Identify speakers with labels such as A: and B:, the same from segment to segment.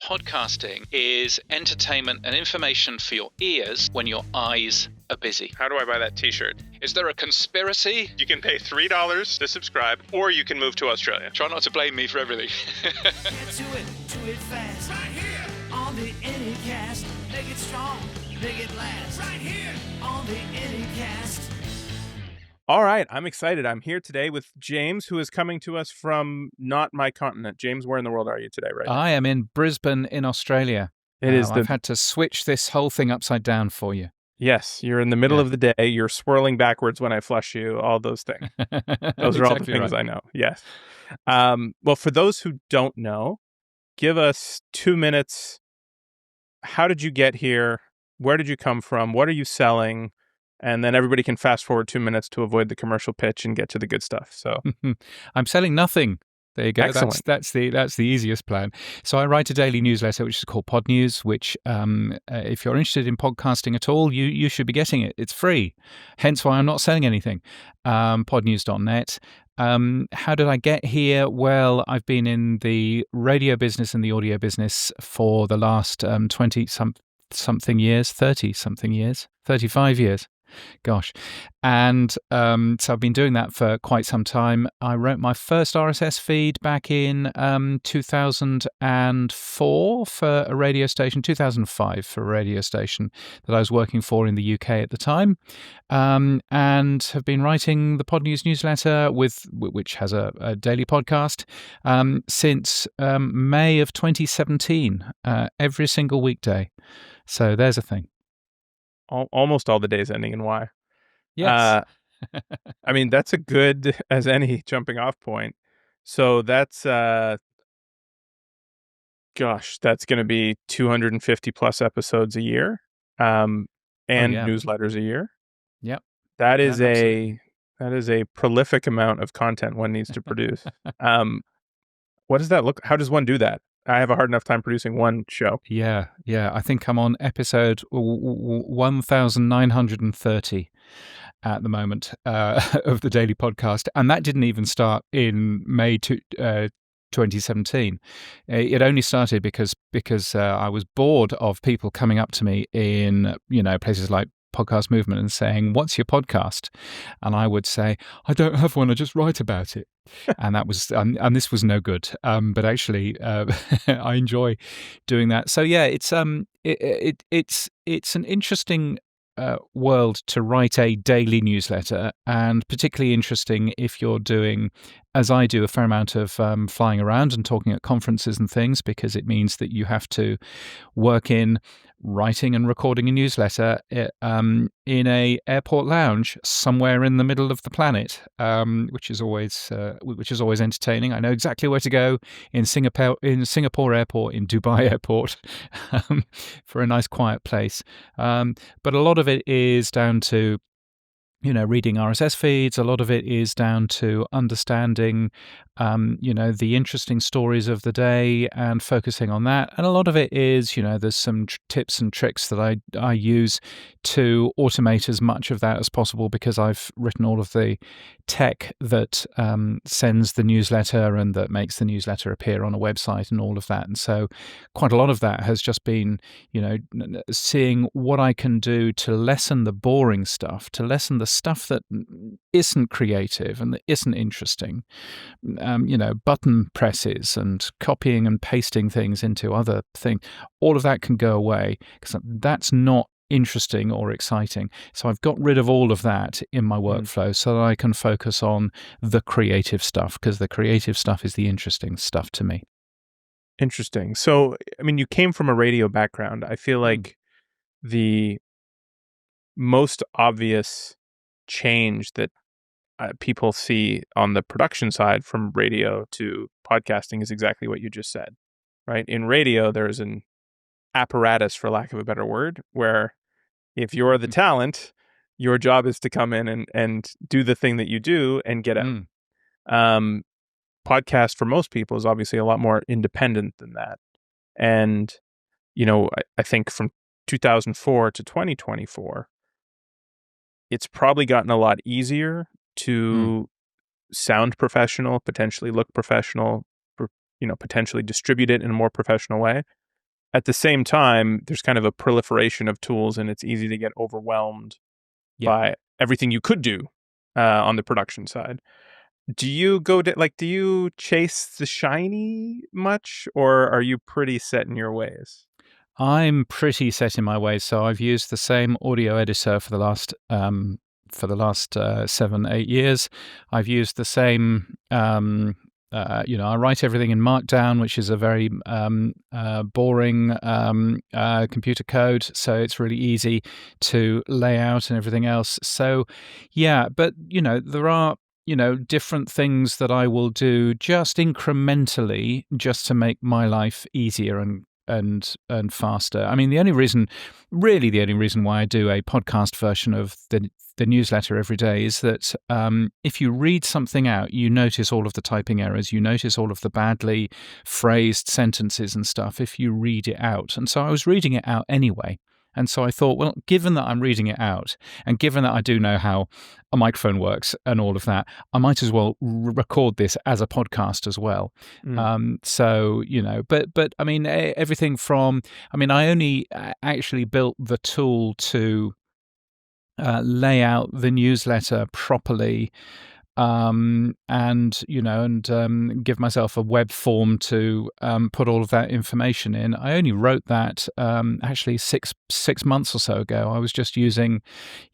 A: Podcasting is entertainment and information for your ears when your eyes are busy.
B: How do I buy that t-shirt?
A: Is there a conspiracy?
B: You can pay $3 to subscribe, or you can move to Australia.
A: Try not to blame me for everything.
C: Get to it fast. Right here on the Anycast. Make it strong, make it last. Right here on the Anycast.
D: All right, I'm excited. I'm here today with James, who is coming to us from not my continent. James, where in the world are you today, right?
E: I am in Brisbane in Australia. I've had to switch this whole thing upside down for you.
D: Yes, you're in the middle of the day. You're swirling backwards when I flush you, all those things. Those are all the things I know. Yes. Well, for those who don't know, give us 2 minutes. How did you get here? Where did you come from? What are you selling? And then everybody can fast forward 2 minutes to avoid the commercial pitch and get to the good stuff. So
E: I'm selling nothing. There you go.
D: Excellent.
E: That's the easiest plan. So I write a daily newsletter which is called Podnews, which if you're interested in podcasting at all, you should be getting it. It's free. Hence why I'm not selling anything. Podnews.net. How did I get here? Well, I've been in the radio business and the audio business for the last 20-something years, 30-something years, 35 years. Gosh. And so I've been doing that for quite some time. I wrote my first RSS feed back in 2004 for a radio station, 2005 for a radio station that I was working for in the UK at the time, and have been writing the Podnews newsletter, which has a daily podcast, since May of 2017, every single weekday. So there's a thing.
D: almost all the days ending in Y.
E: Yes.
D: I mean, that's a good as any jumping off point. So that's, that's going to be 250 plus episodes a year, and newsletters a year.
E: Yep.
D: That is a prolific amount of content one needs to produce. What does that look? How does one do that? I have a hard enough time producing one show.
E: Yeah. I think I'm on episode 1930 at the moment of the daily podcast, and that didn't even start in May 2017. It only started because I was bored of people coming up to me in places like Podcast Movement and saying, "What's your podcast?" And I would say, "I don't have one. I just write about it." And that was and this was no good. But actually, I enjoy doing that. So yeah, it's an interesting world to write a daily newsletter, and particularly interesting if you're doing, as I do, a fair amount of flying around and talking at conferences and things, because it means that you have to work in writing and recording a newsletter in a airport lounge somewhere in the middle of the planet, which is always entertaining. I know exactly where to go in Singapore Airport, in Dubai Airport, for a nice quiet place. But a lot of it is down to reading RSS feeds. A lot of it is down to understanding, the interesting stories of the day and focusing on that. And a lot of it is, there's some tips and tricks that I use to automate as much of that as possible, because I've written all of the tech that sends the newsletter and that makes the newsletter appear on a website and all of that. And so quite a lot of that has just been, seeing what I can do to lessen the boring stuff, to lessen the stuff that isn't creative and that isn't interesting. Button presses and copying and pasting things into other things. All of that can go away because that's not interesting or exciting. So I've got rid of all of that in my workflow so that I can focus on the creative stuff, because the creative stuff is the interesting stuff to me.
D: Interesting. So, I mean, you came from a radio background. I feel like the most obvious change that people see on the production side from radio to podcasting is exactly what you just said, right? In radio, there's an apparatus, for lack of a better word, where if you're the talent, your job is to come in and do the thing that you do and get out. Podcast for most people is obviously a lot more independent than that. And, I think from 2004 to 2024, it's probably gotten a lot easier to sound professional, potentially look professional, potentially distribute it in a more professional way. at the same time, there's kind of a proliferation of tools, and it's easy to get overwhelmed by everything you could do on the production side. Do you do you chase the shiny much, or are you pretty set in your ways?
E: I'm pretty set in my ways, so I've used the same audio editor for the last 7-8 years. I've used the same. I write everything in Markdown, which is a very boring computer code, so it's really easy to lay out and everything else. So, yeah, but there are different things that I will do just incrementally, just to make my life easier and faster. I mean, the only reason why I do a podcast version of the newsletter every day is that if you read something out, you notice all of the typing errors, you notice all of the badly phrased sentences and stuff if you read it out. And so I was reading it out anyway. And so I thought, well, given that I'm reading it out, and given that I do know how a microphone works and all of that, I might as well record this as a podcast as well. So, but I mean, everything from, I only actually built the tool to lay out the newsletter properly, and give myself a web form to put all of that information in. I only wrote that actually six months or so ago. I was just using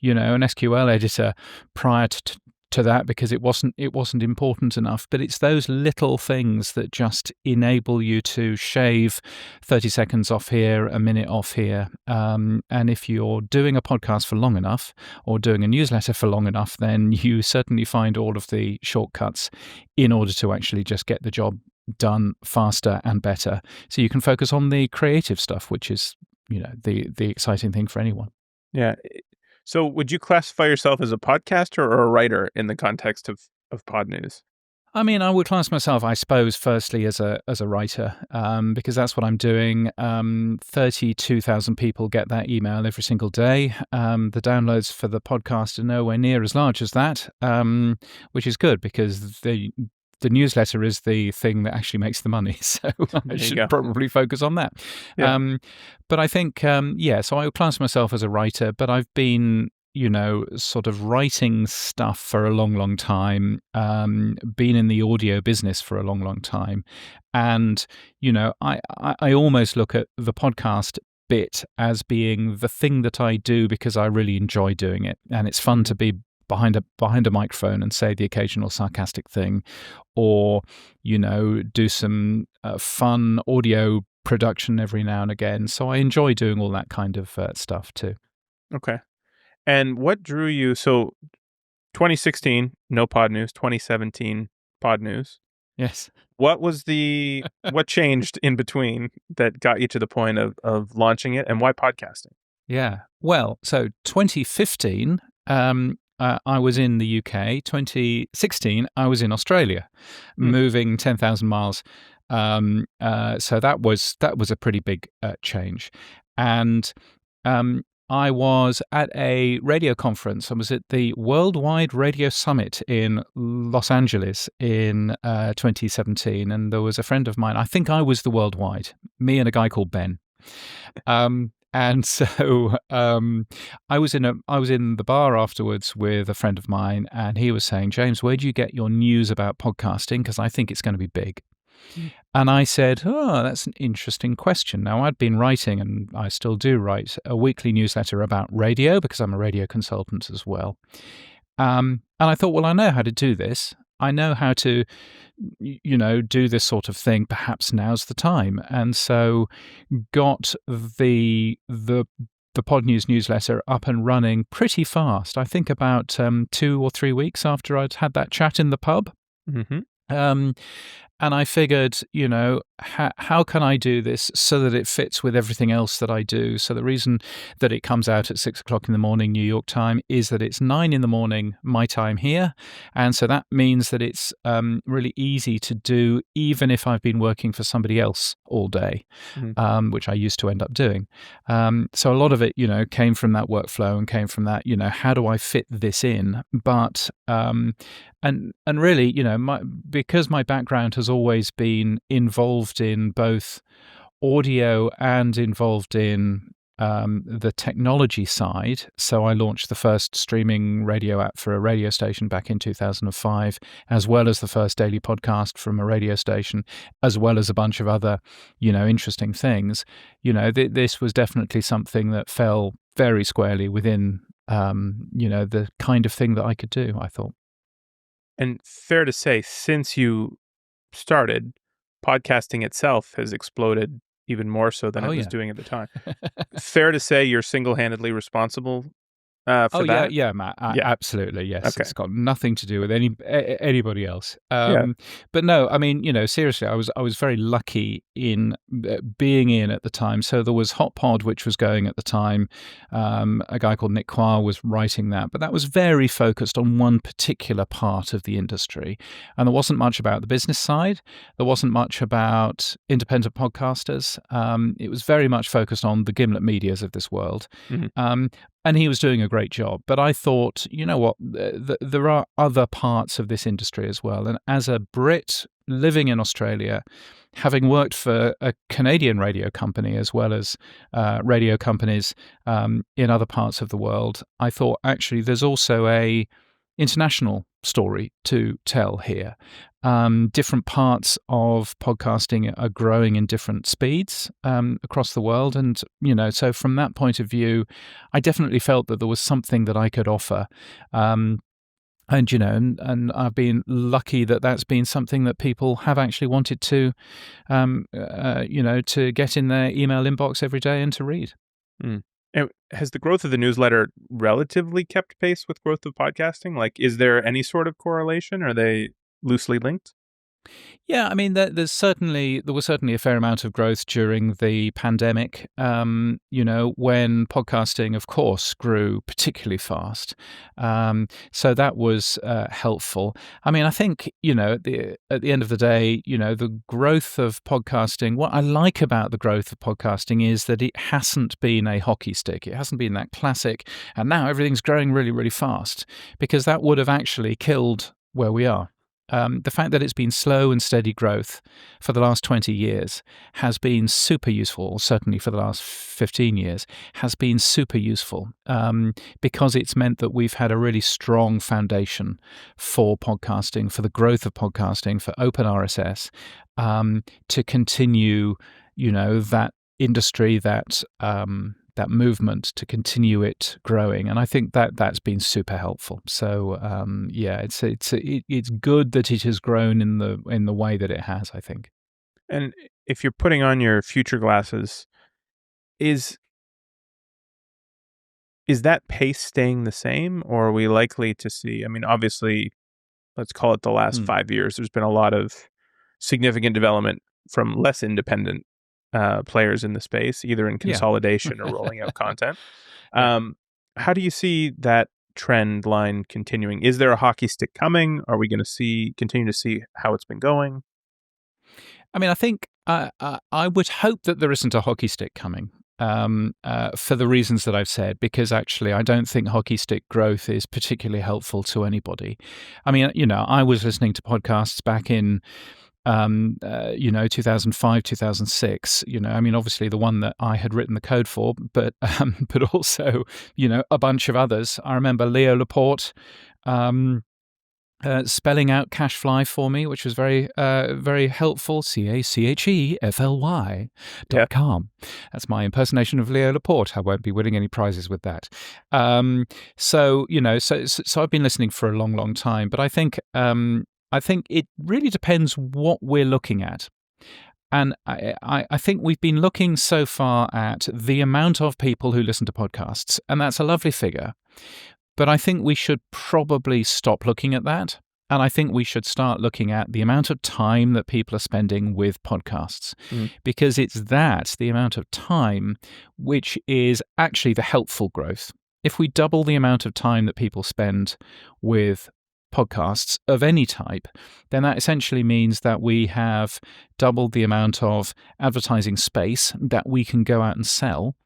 E: an SQL editor prior to that because it wasn't important enough. But it's those little things that just enable you to shave 30 seconds off here, a minute off here. And if you're doing a podcast for long enough or doing a newsletter for long enough, then you certainly find all of the shortcuts in order to actually just get the job done faster and better. So you can focus on the creative stuff, which is, the exciting thing for anyone.
D: Yeah. So would you classify yourself as a podcaster or a writer in the context of Podnews?
E: I mean, I would class myself, I suppose, firstly as a writer, because that's what I'm doing. 32,000 people get that email every single day. The downloads for the podcast are nowhere near as large as that, which is good because the newsletter is the thing that actually makes the money. So I should probably focus on that. Yeah. But I think, so I would class myself as a writer, but I've been, sort of writing stuff for a long, long time, been in the audio business for a long, long time. And, I almost look at the podcast bit as being the thing that I do because I really enjoy doing it. And it's fun to be behind a microphone and say the occasional sarcastic thing, or do some fun audio production every now and again. So I enjoy doing all that kind of stuff too.
D: Okay. And what drew you? So 2016, no Podnews. 2017, Podnews.
E: Yes.
D: What changed in between that got you to the point of launching it, and why podcasting?
E: Yeah. Well, so 2015, I was in the UK. 2016, I was in Australia, moving 10,000 miles. So that was a pretty big change. And I was at a radio conference. I was at the Worldwide Radio Summit in Los Angeles in 2017. And there was a friend of mine. I think I was the Worldwide, me and a guy called Ben. And so I was in the bar afterwards with a friend of mine, and he was saying, "James, where do you get your news about podcasting? Because I think it's going to be big." And I said, "Oh, that's an interesting question." Now, I'd been writing, and I still do write, a weekly newsletter about radio because I'm a radio consultant as well. And I thought, well, I know how to do this. I know how to, do this sort of thing. Perhaps now's the time. And so got the Podnews newsletter up and running pretty fast. I think about 2 or 3 weeks after I'd had that chat in the pub. Mm-hmm. And I figured, how can I do this so that it fits with everything else that I do? So the reason that it comes out at 6 o'clock in the morning, New York time, is that it's 9 in the morning, my time here. And so that means that it's really easy to do, even if I've been working for somebody else all day, which I used to end up doing. So a lot of it, came from that workflow and came from that, how do I fit this in? But and really, because my background has always been involved in both audio and involved in the technology side. So I launched the first streaming radio app for a radio station back in 2005, as well as the first daily podcast from a radio station, as well as a bunch of other, interesting things. This was definitely something that fell very squarely within, the kind of thing that I could do, I thought.
D: And fair to say, since you started, podcasting itself has exploded even more so than it was doing at the time. Fair to say you're single-handedly responsible for that?
E: Yeah, Matt. Absolutely, yes. Okay. It's got nothing to do with anybody else. But no, I mean, seriously, I was very lucky in being in at the time. So there was Hot Pod, which was going at the time. A guy called Nick Quire was writing that, but that was very focused on one particular part of the industry, and there wasn't much about the business side. There wasn't much about independent podcasters. It was very much focused on the Gimlet Medias of this world. Mm-hmm. And he was doing a great job. But I thought, you know what, there are other parts of this industry as well. And as a Brit living in Australia, having worked for a Canadian radio company as well as radio companies in other parts of the world, I thought actually there's also a international story to tell here. Different parts of podcasting are growing in different speeds across the world. And, so from that point of view, I definitely felt that there was something that I could offer. And I've been lucky that that's been something that people have actually wanted to, to get in their email inbox every day and to read.
D: Mm. And has the growth of the newsletter relatively kept pace with growth of podcasting? Like, is there any sort of correlation? Are they loosely linked?
E: Yeah, I mean, there was certainly a fair amount of growth during the pandemic, when podcasting, of course, grew particularly fast. So that was helpful. I mean, I think, at the end of the day, the growth of podcasting, what I like about the growth of podcasting is that it hasn't been a hockey stick. It hasn't been that classic, and now everything's growing really, really fast, because that would have actually killed where we are. The fact that it's been slow and steady growth for the last 20 years has been super useful, certainly for the last 15 years, has been super useful because it's meant that we've had a really strong foundation for podcasting, for the growth of podcasting, for OpenRSS, to continue, that industry, that movement, to continue it growing, and I think that that's been super helpful. So it's good that it has grown in the way that it has, I think.
D: And if you're putting on your future glasses, is that pace staying the same, or are we likely to see? I mean, obviously, let's call it the last 5 years. There's been a lot of significant development from less independent players in the space, either in consolidation or rolling out content. How do you see that trend line continuing? Is there a hockey stick coming? Are we going to continue to see how it's been going?
E: I mean, I think I would hope that there isn't a hockey stick coming. For the reasons that I've said, because actually I don't think hockey stick growth is particularly helpful to anybody. I mean, I was listening to podcasts back in 2005, 2006, I mean, obviously the one that I had written the code for, but also, a bunch of others. I remember Leo Laporte, spelling out CacheFly for me, which was very, very helpful. CacheFly.com. That's my impersonation of Leo Laporte. I won't be winning any prizes with that. So I've been listening for a long, long time, but I think it really depends what we're looking at. And I think we've been looking so far at the amount of people who listen to podcasts, and that's a lovely figure. But I think we should probably stop looking at that. And I think we should start looking at the amount of time that people are spending with podcasts, because it's the amount of time, which is actually the helpful growth. If we double the amount of time that people spend with podcasts of any type, then that essentially means that we have doubled the amount of advertising space that we can go out and sell,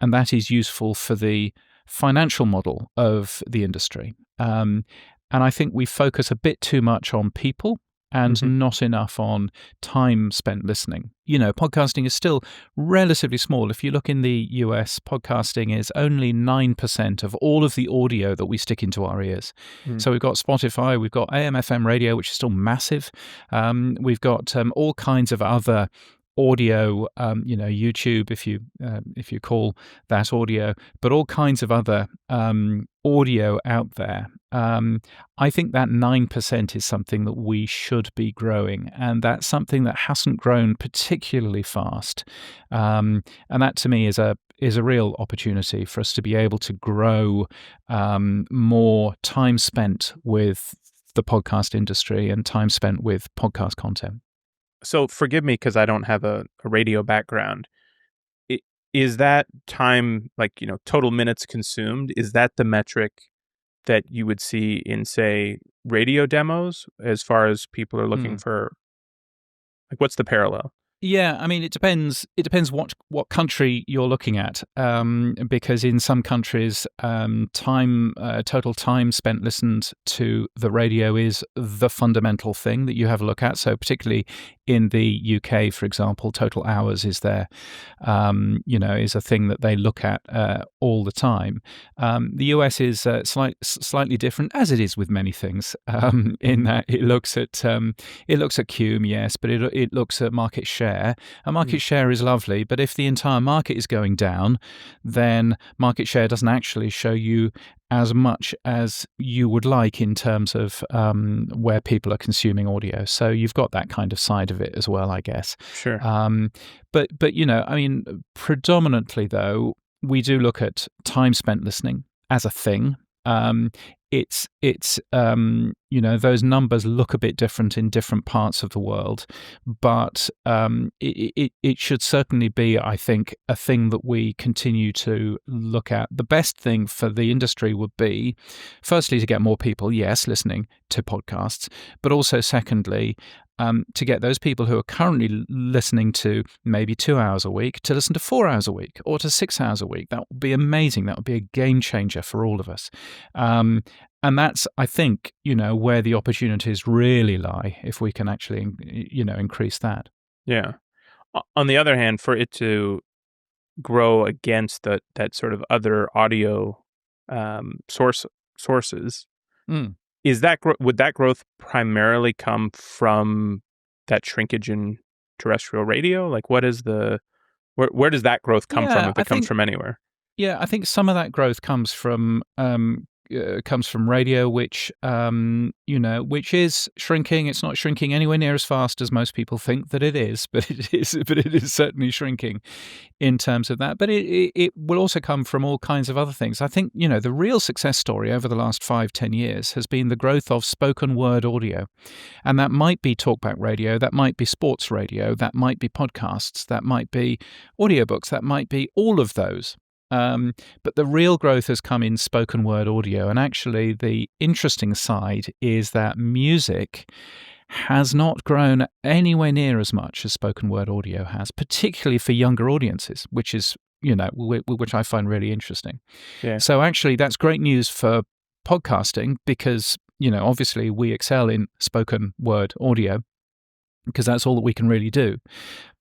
E: and that is useful for the financial model of the industry. And I think we focus a bit too much on people and not enough on time spent listening. Podcasting is still relatively small. If you look in the US, podcasting is only 9% of all of the audio that we stick into our ears. So we've got Spotify, we've got AM/FM radio, which is still massive. We've got all kinds of other audio, YouTube, if you call that audio, but all kinds of other audio out there. I think that 9% is something that we should be growing, and that's something that hasn't grown particularly fast. And that to me is a real opportunity for us to be able to grow more time spent with the podcast industry and time spent with podcast content.
D: So forgive me because I don't have a radio background. Is that time, total minutes consumed, is that the metric that you would see in, say, radio demos as far as people are looking for? What's the parallel?
E: Yeah, I mean, it depends. It depends what country you're looking at, because in some countries, total time spent listened to the radio is the fundamental thing that you have a look at. So particularly in the UK, for example, total hours is is a thing that they look at all the time. The US is slightly different, as it is with many things, in that it looks at QM, yes, but it looks at market share. And market share is lovely, but if the entire market is going down, then market share doesn't actually show you as much as you would like in terms of where people are consuming audio. So you've got that kind of side of it as well, I guess.
D: Sure.
E: But predominantly though, we do look at time spent listening as a thing. Those numbers look a bit different in different parts of the world, but it should certainly be, I think, a thing that we continue to look at. The best thing for the industry would be, firstly, to get more people, yes, listening to podcasts, but also secondly, to get those people who are currently listening to maybe 2 hours a week to listen to 4 hours a week or to 6 hours a week. That would be amazing. That would be a game changer for all of us. And that's, I think, where the opportunities really lie, if we can actually, increase that.
D: Yeah. On the other hand, for it to grow against that sort of other audio sources, would that growth primarily come from that shrinkage in terrestrial radio? What is where does that growth come from, if it comes from anywhere?
E: Yeah, I think some of that growth comes from radio, which is shrinking. It's not shrinking anywhere near as fast as most people think that it is, but it is certainly shrinking in terms of that. But it will also come from all kinds of other things. I think, the real success story over the last 5-10 years has been the growth of spoken word audio. And that might be talkback radio, that might be sports radio, that might be podcasts, that might be audiobooks, that might be all of those. But the real growth has come in spoken word audio. And actually, the interesting side is that music has not grown anywhere near as much as spoken word audio has, particularly for younger audiences, which is, which I find really interesting.
D: Yeah.
E: So actually, that's great news for podcasting because, obviously we excel in spoken word audio because that's all that we can really do.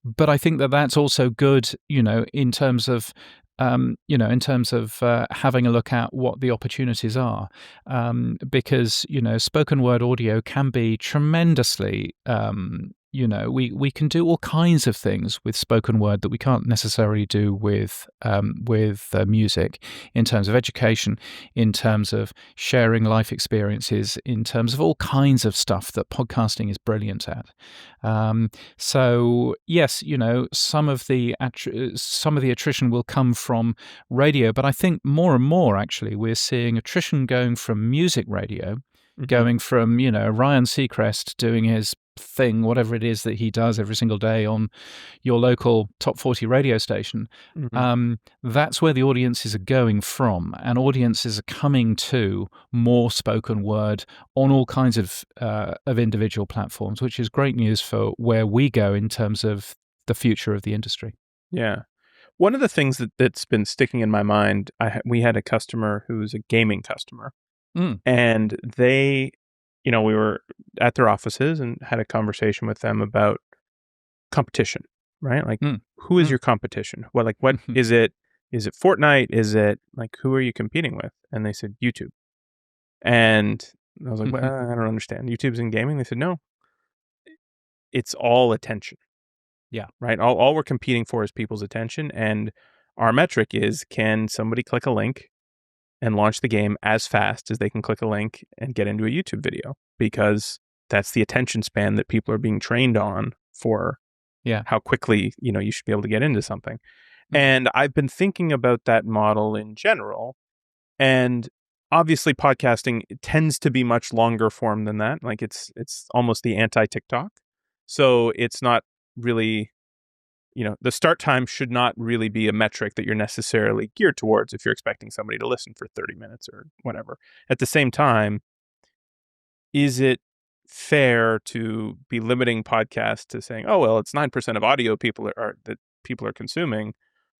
E: But I think that that's also good, in terms of having a look at what the opportunities are, because spoken word audio can be tremendously we can do all kinds of things with spoken word that we can't necessarily do with music, in terms of education, in terms of sharing life experiences, in terms of all kinds of stuff that podcasting is brilliant at. So yes, some of the attrition will come from radio, but I think more and more actually we're seeing attrition going from music radio, going from Ryan Seacrest doing his thing, whatever it is that he does every single day on your local top 40 radio station. That's where the audiences are going from, and audiences are coming to more spoken word on all kinds of individual platforms, which is great news for where we go in terms of the future of the industry.
D: Yeah. One of the things that's been sticking in my mind, we had a customer who's a gaming customer, and they we were at their offices and had a conversation with them about competition, right? Like, who is your competition? What is it? Is it Fortnite? Is it like, who are you competing with? And they said, YouTube. And I was like, well, I don't understand. YouTube's in gaming? They said, no, it's all attention.
E: Yeah.
D: Right. All we're competing for is people's attention. And our metric is, can somebody click a link and launch the game as fast as they can click a link and get into a YouTube video? Because that's the attention span that people are being trained on for how quickly, you should be able to get into something. And I've been thinking about that model in general. And obviously podcasting tends to be much longer form than that. Like it's almost the anti-TikTok. So it's not really, the start time should not really be a metric that you're necessarily geared towards if you're expecting somebody to listen for 30 minutes or whatever. At the same time, is it fair to be limiting podcasts to saying, oh, well, it's 9% of audio that people are consuming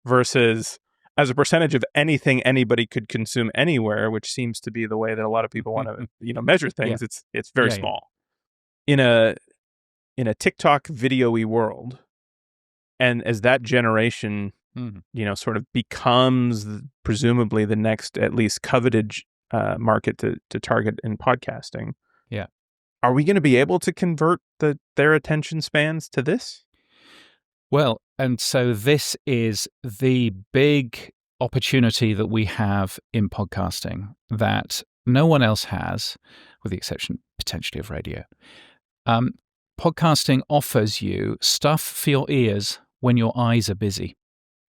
D: versus as a percentage of anything anybody could consume anywhere, which seems to be the way that a lot of people want to, measure things. It's very small. In a TikTok video-y world, and as that generation, sort of becomes presumably the next at least coveted market to target in podcasting.
E: Yeah.
D: Are we going to be able to convert their attention spans to this?
E: Well, and so this is the big opportunity that we have in podcasting that no one else has, with the exception potentially of radio. Podcasting offers you stuff for your ears when your eyes are busy.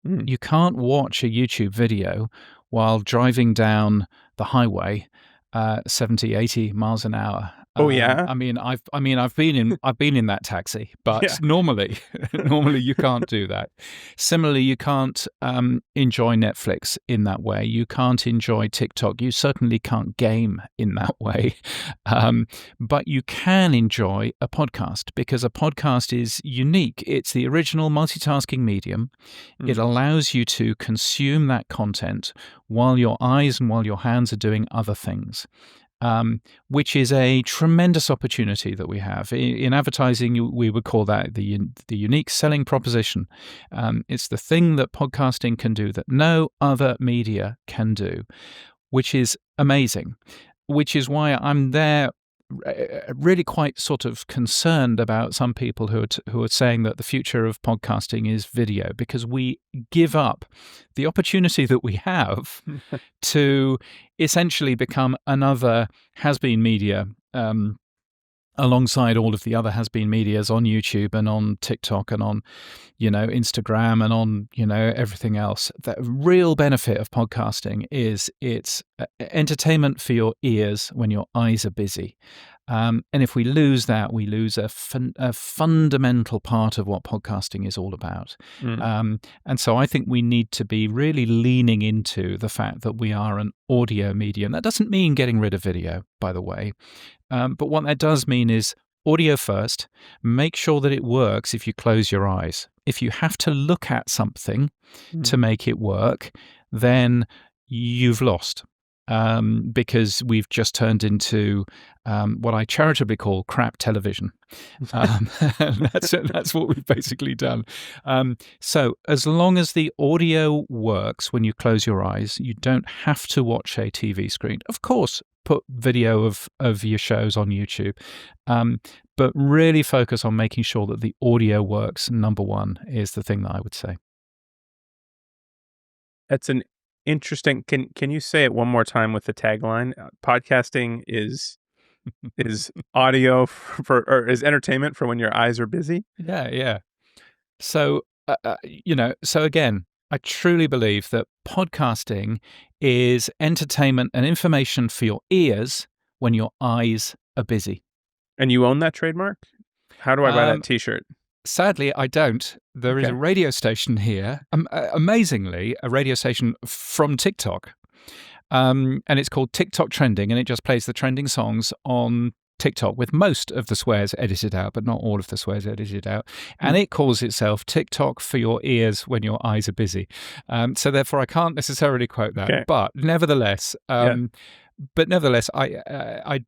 E: You can't watch a YouTube video while driving down the highway 70, 80 miles an hour.
D: Oh yeah.
E: I've been in that taxi, but normally you can't do that. Similarly, you can't enjoy Netflix in that way. You can't enjoy TikTok. You certainly can't game in that way. But you can enjoy a podcast because a podcast is unique. It's the original multitasking medium. It allows you to consume that content while your eyes and while your hands are doing other things. Which is a tremendous opportunity that we have. In advertising, we would call that the unique selling proposition. It's the thing that podcasting can do that no other media can do, which is amazing, which is why I'm there really quite sort of concerned about some people who are saying that the future of podcasting is video, because we give up the opportunity that we have to essentially become another has-been media alongside all of the other has-been medias on YouTube and on TikTok and on, Instagram and on, everything else. The real benefit of podcasting is it's entertainment for your ears when your eyes are busy. And if we lose that, we lose a fundamental part of what podcasting is all about. And so I think we need to be really leaning into the fact that we are an audio medium. That doesn't mean getting rid of video, by the way. But what that does mean is audio first. Make sure that it works if you close your eyes. If you have to look at something to make it work, then you've lost. Because we've just turned into what I charitably call crap television. That's what we've basically done. So as long as the audio works when you close your eyes, you don't have to watch a TV screen. Of course, put video of your shows on YouTube, but really focus on making sure that the audio works. Number one is the thing that I would say.
D: That's an interesting. Can you say it one more time with the tagline? Podcasting is audio or is entertainment for when your eyes are busy.
E: Yeah. So so again, I truly believe that podcasting is entertainment and information for your ears when your eyes are busy.
D: And you own that trademark? How do I buy that T-shirt?
E: Sadly, I don't. There is a radio station here, amazingly, a radio station from TikTok, and it's called TikTok Trending, and it just plays the trending songs on TikTok with most of the swears edited out, but not all of the swears edited out. And it calls itself TikTok for your ears when your eyes are busy. So therefore, I can't necessarily quote that, but nevertheless, I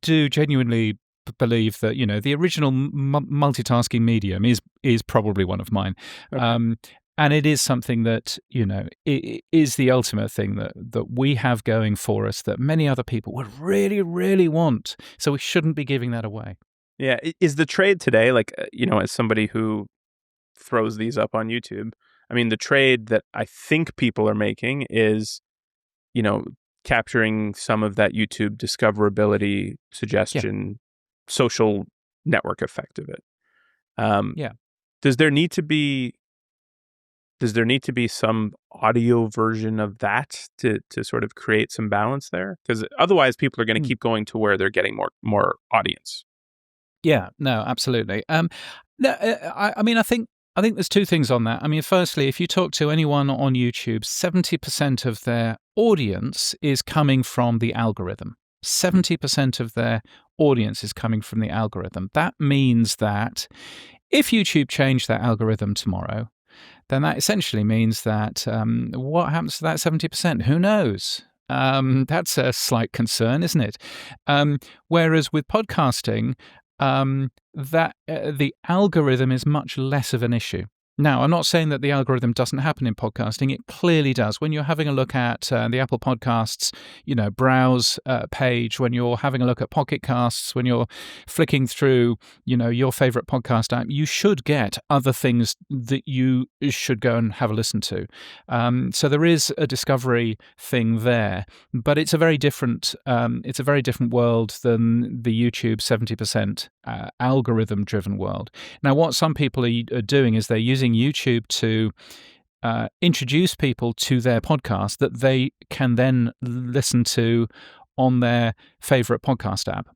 E: do genuinely believe that the original multitasking medium is probably one of mine.
D: Okay.
E: And it is something that, it is the ultimate thing that we have going for us that many other people would really, really want. So we shouldn't be giving that away.
D: Yeah. Is the trade today, like, as somebody who throws these up on YouTube, I mean, the trade that I think people are making is, capturing some of that YouTube discoverability, suggestion, social network effect of it.
E: Yeah.
D: Does there need to be some audio version of that to sort of create some balance there? Because otherwise, people are going to keep going to where they're getting more audience.
E: Yeah, no, absolutely. No, I mean, I think there's two things on that. I mean, firstly, if you talk to anyone on YouTube, 70% of their audience is coming from the algorithm. 70% of their audience is coming from the algorithm. That means that if YouTube changed that algorithm tomorrow, then that essentially means that what happens to that 70%? Who knows? That's a slight concern, isn't it? Whereas with podcasting, the algorithm is much less of an issue. Now, I'm not saying that the algorithm doesn't happen in podcasting. It clearly does. When you're having a look at the Apple Podcasts, browse page, when you're having a look at Pocket Casts, when you're flicking through, your favorite podcast app, you should get other things that you should go and have a listen to. So there is a discovery thing there, but it's a very different world than the YouTube 70% algorithm-driven world. Now, what some people are doing is they're using YouTube to introduce people to their podcast that they can then listen to on their favorite podcast app.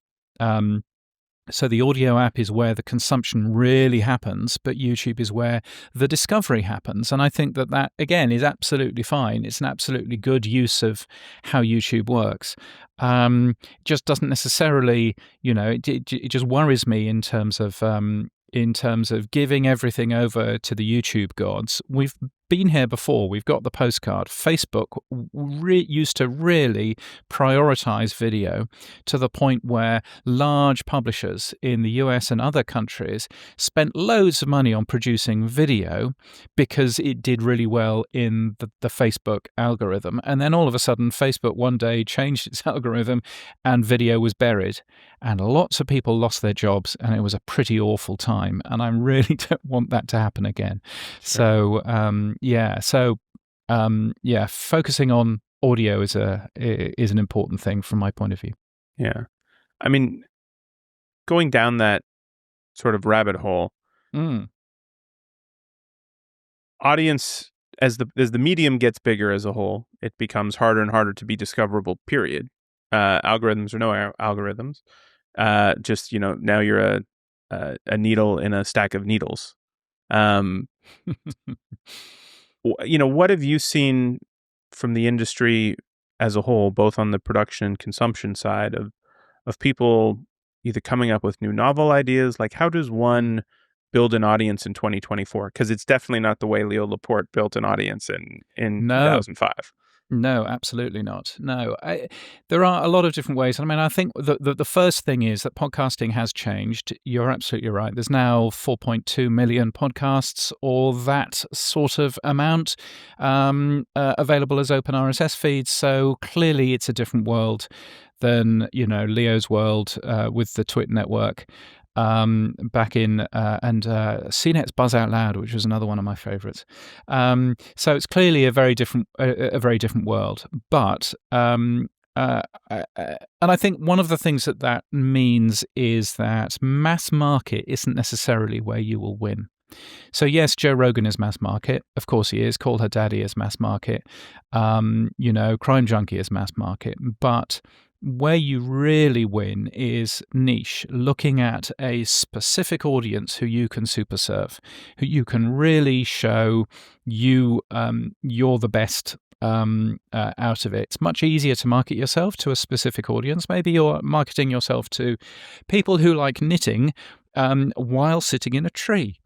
E: So the audio app is where the consumption really happens, but YouTube is where the discovery happens. And I think that again, is absolutely fine. It's an absolutely good use of how YouTube works. Just doesn't necessarily, it just worries me in terms of giving everything over to the YouTube gods. We've been here before. We've got the postcard. Facebook used to really prioritize video to the point where large publishers in the US and other countries spent loads of money on producing video because it did really well in the Facebook algorithm. And then all of a sudden, Facebook one day changed its algorithm and video was buried. And lots of people lost their jobs, and it was a pretty awful time. And I really don't want that to happen again. Sure. So, focusing on audio is an important thing from my point of view.
D: Yeah, I mean, going down that sort of rabbit hole, audience as the medium gets bigger as a whole, it becomes harder and harder to be discoverable. Period. Algorithms or no algorithms. Just now you're a needle in a stack of needles. What have you seen from the industry as a whole, both on the production and consumption side of people either coming up with new novel ideas? Like, how does one build an audience in 2024? Because it's definitely not the way Leo Laporte built an audience in 2005.
E: No, absolutely not. No, there are a lot of different ways. I mean, I think the first thing is that podcasting has changed. You're absolutely right. There's now 4.2 million podcasts or that sort of amount available as OpenRSS feeds. So clearly it's a different world than, Leo's world with the Twit network. Back in and CNET's Buzz Out Loud, which was another one of my favorites. So it's clearly a very different world. But and I think one of the things that means is that mass market isn't necessarily where you will win. So yes, Joe Rogan is mass market. Of course he is. Call Her Daddy is mass market. Crime Junkie is mass market. But where you really win is niche, looking at a specific audience who you can super serve, who you can really show you're the best out of it. It's much easier to market yourself to a specific audience. Maybe you're marketing yourself to people who like knitting while sitting in a tree.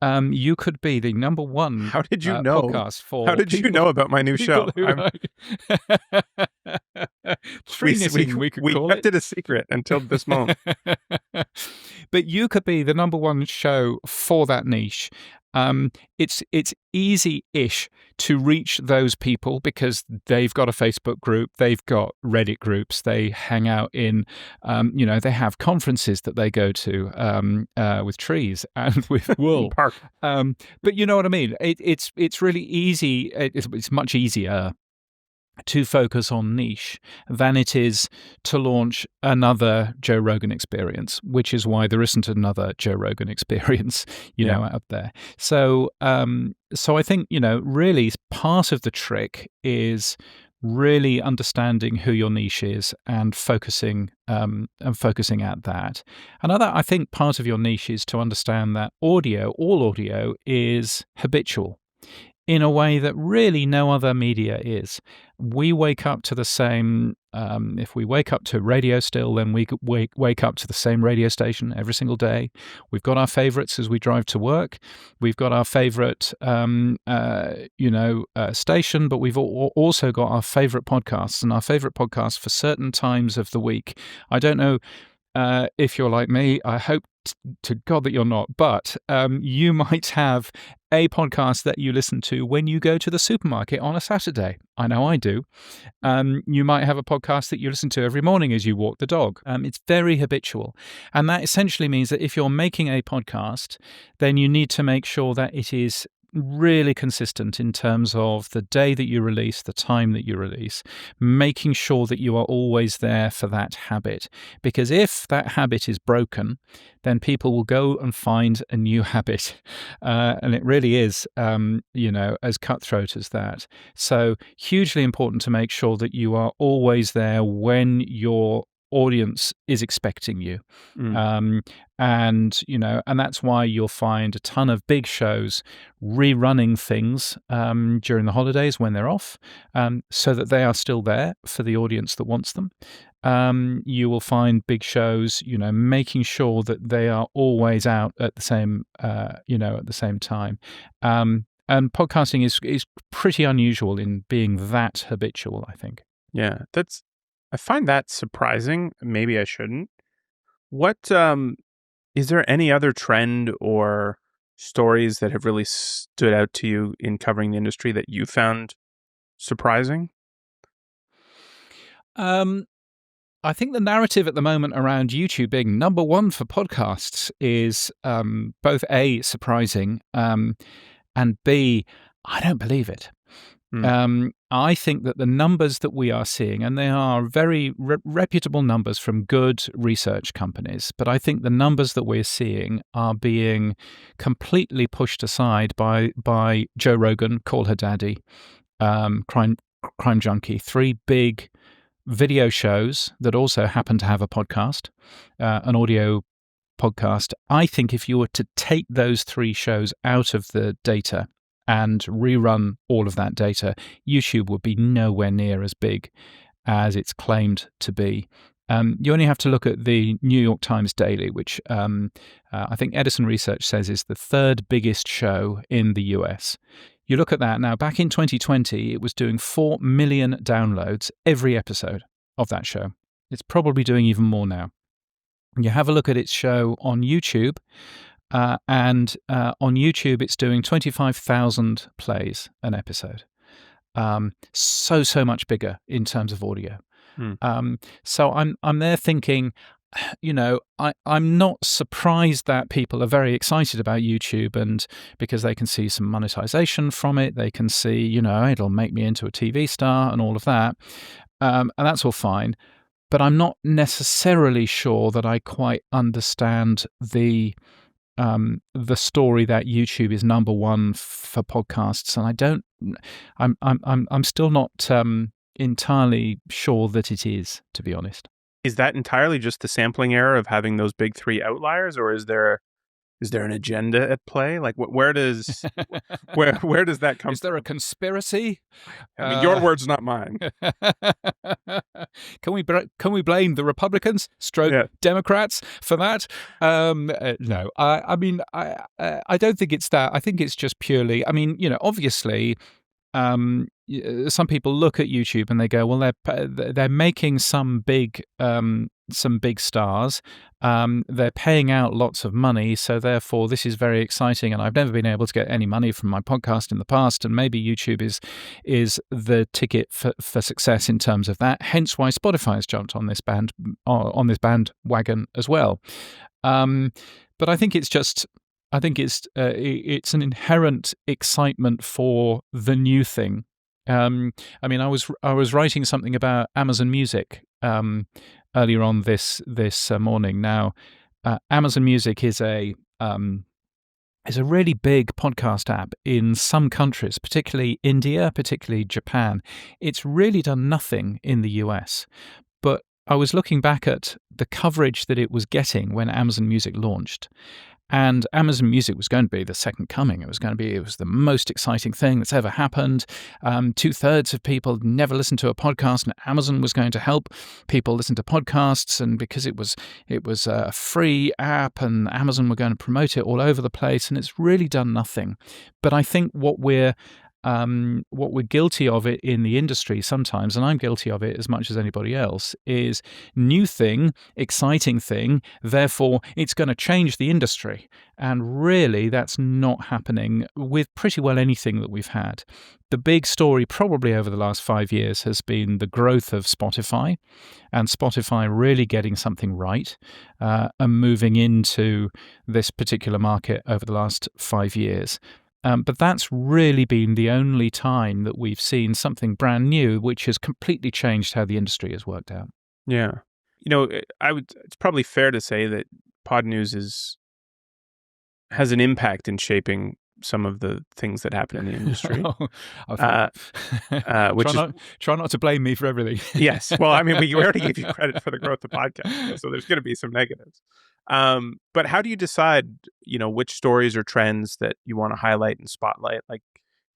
E: You could be the number one.
D: How did you know?
E: Podcast for
D: How did you know about my new show?
E: Tree knitting, we
D: kept it a secret until this moment.
E: But you could be the number one show for that niche. It's easy-ish to reach those people because they've got a Facebook group, they've got Reddit groups, they hang out in, they have conferences that they go to with trees and with wool.
D: Park.
E: But you know what I mean? It's really easy. It's much easier to focus on niche than it is to launch another Joe Rogan experience, which is why there isn't another Joe Rogan experience, out there. So, I think, really part of the trick is really understanding who your niche is and focusing at that. Another, I think, part of your niche is to understand that all audio is habitual in a way that really no other media is. We wake up to the same, if we wake up to radio still, then we wake up to the same radio station every single day. We've got our favorites as we drive to work. We've got our favorite, station, but we've also got our favorite podcasts, and our favorite podcasts for certain times of the week. I don't know if you're like me. I hope to God that you're not, but you might have a podcast that you listen to when you go to the supermarket on a Saturday. I know I do. You might have a podcast that you listen to every morning as you walk the dog. It's very habitual. And that essentially means that if you're making a podcast, then you need to make sure that it is really consistent in terms of the day that you release, the time that you release, making sure that you are always there for that habit. Because if that habit is broken, then people will go and find a new habit. And it really is, as cutthroat as that. So hugely important to make sure that you are always there when your audience is expecting you. And that's why you'll find a ton of big shows rerunning things during the holidays when they're off, so that they are still there for the audience that wants them. You will find big shows, making sure that they are always out at the same, at the same time. And podcasting is pretty unusual in being that habitual, I think.
D: Yeah, I find that surprising. Maybe I shouldn't. What is there any other trend or stories that have really stood out to you in covering the industry that you found surprising?
E: I think the narrative at the moment around YouTube being number one for podcasts is both A, surprising, and B, I don't believe it. I think that the numbers that we are seeing, and they are very reputable numbers from good research companies, but I think the numbers that we're seeing are being completely pushed aside by Joe Rogan, Call Her Daddy, Crime Junkie, three big video shows that also happen to have a podcast, an audio podcast. I think if you were to take those three shows out of the data and rerun all of that data, YouTube would be nowhere near as big as it's claimed to be. You only have to look at the New York Times Daily, which I think Edison Research says is the third biggest show in the US. You look at that now, back in 2020, it was doing 4 million downloads every episode of that show. It's probably doing even more now. You have a look at its show on YouTube, and on YouTube, it's doing 25,000 plays an episode. So much bigger in terms of audio. So I'm there thinking, I'm not surprised that people are very excited about YouTube, and because they can see some monetization from it, they can see, it'll make me into a TV star and all of that, and that's all fine. But I'm not necessarily sure that I quite understand the story that YouTube is number one for podcasts, and I'm still not entirely sure that it is, to be honest.
D: Is that entirely just the sampling error of having those big three outliers, or is there an agenda at play? Like, where does where does that come?
E: Is there a conspiracy?
D: I mean, your words, not mine.
E: Can we blame the Republicans, Democrats for that? No, I don't think it's that. I think it's just purely. I mean, obviously, some people look at YouTube and they go, well, they're making some big stars. They're paying out lots of money, so therefore this is very exciting. And I've never been able to get any money from my podcast in the past, and maybe YouTube is the ticket for success in terms of that. Hence why Spotify has jumped on this bandwagon as well. But I think it's just. I think it's an inherent excitement for the new thing. I mean, I was writing something about Amazon Music earlier on this morning. Now, Amazon Music is a really big podcast app in some countries, particularly India, particularly Japan. It's really done nothing in the US, but I was looking back at the coverage that it was getting when Amazon Music launched. And Amazon Music was going to be the second coming. It was the most exciting thing that's ever happened. 2/3 of people never listened to a podcast, and Amazon was going to help people listen to podcasts. And because it was a free app, and Amazon were going to promote it all over the place, and it's really done nothing. But I think what we're guilty of it in the industry sometimes, and I'm guilty of it as much as anybody else, is new thing, exciting thing, therefore it's going to change the industry. And really, that's not happening with pretty well anything that we've had. The big story probably over the last 5 years has been the growth of Spotify, and Spotify really getting something right and moving into this particular market over the last 5 years. But that's really been the only time that we've seen something brand new, which has completely changed how the industry has worked out.
D: Yeah. It's probably fair to say that Podnews has an impact in shaping some of the things that happen in the industry.
E: Try not to blame me for everything.
D: Yes. Well, I mean, we already gave you credit for the growth of podcasts, so there's going to be some negatives. But how do you decide, which stories or trends that you want to highlight and spotlight? Like,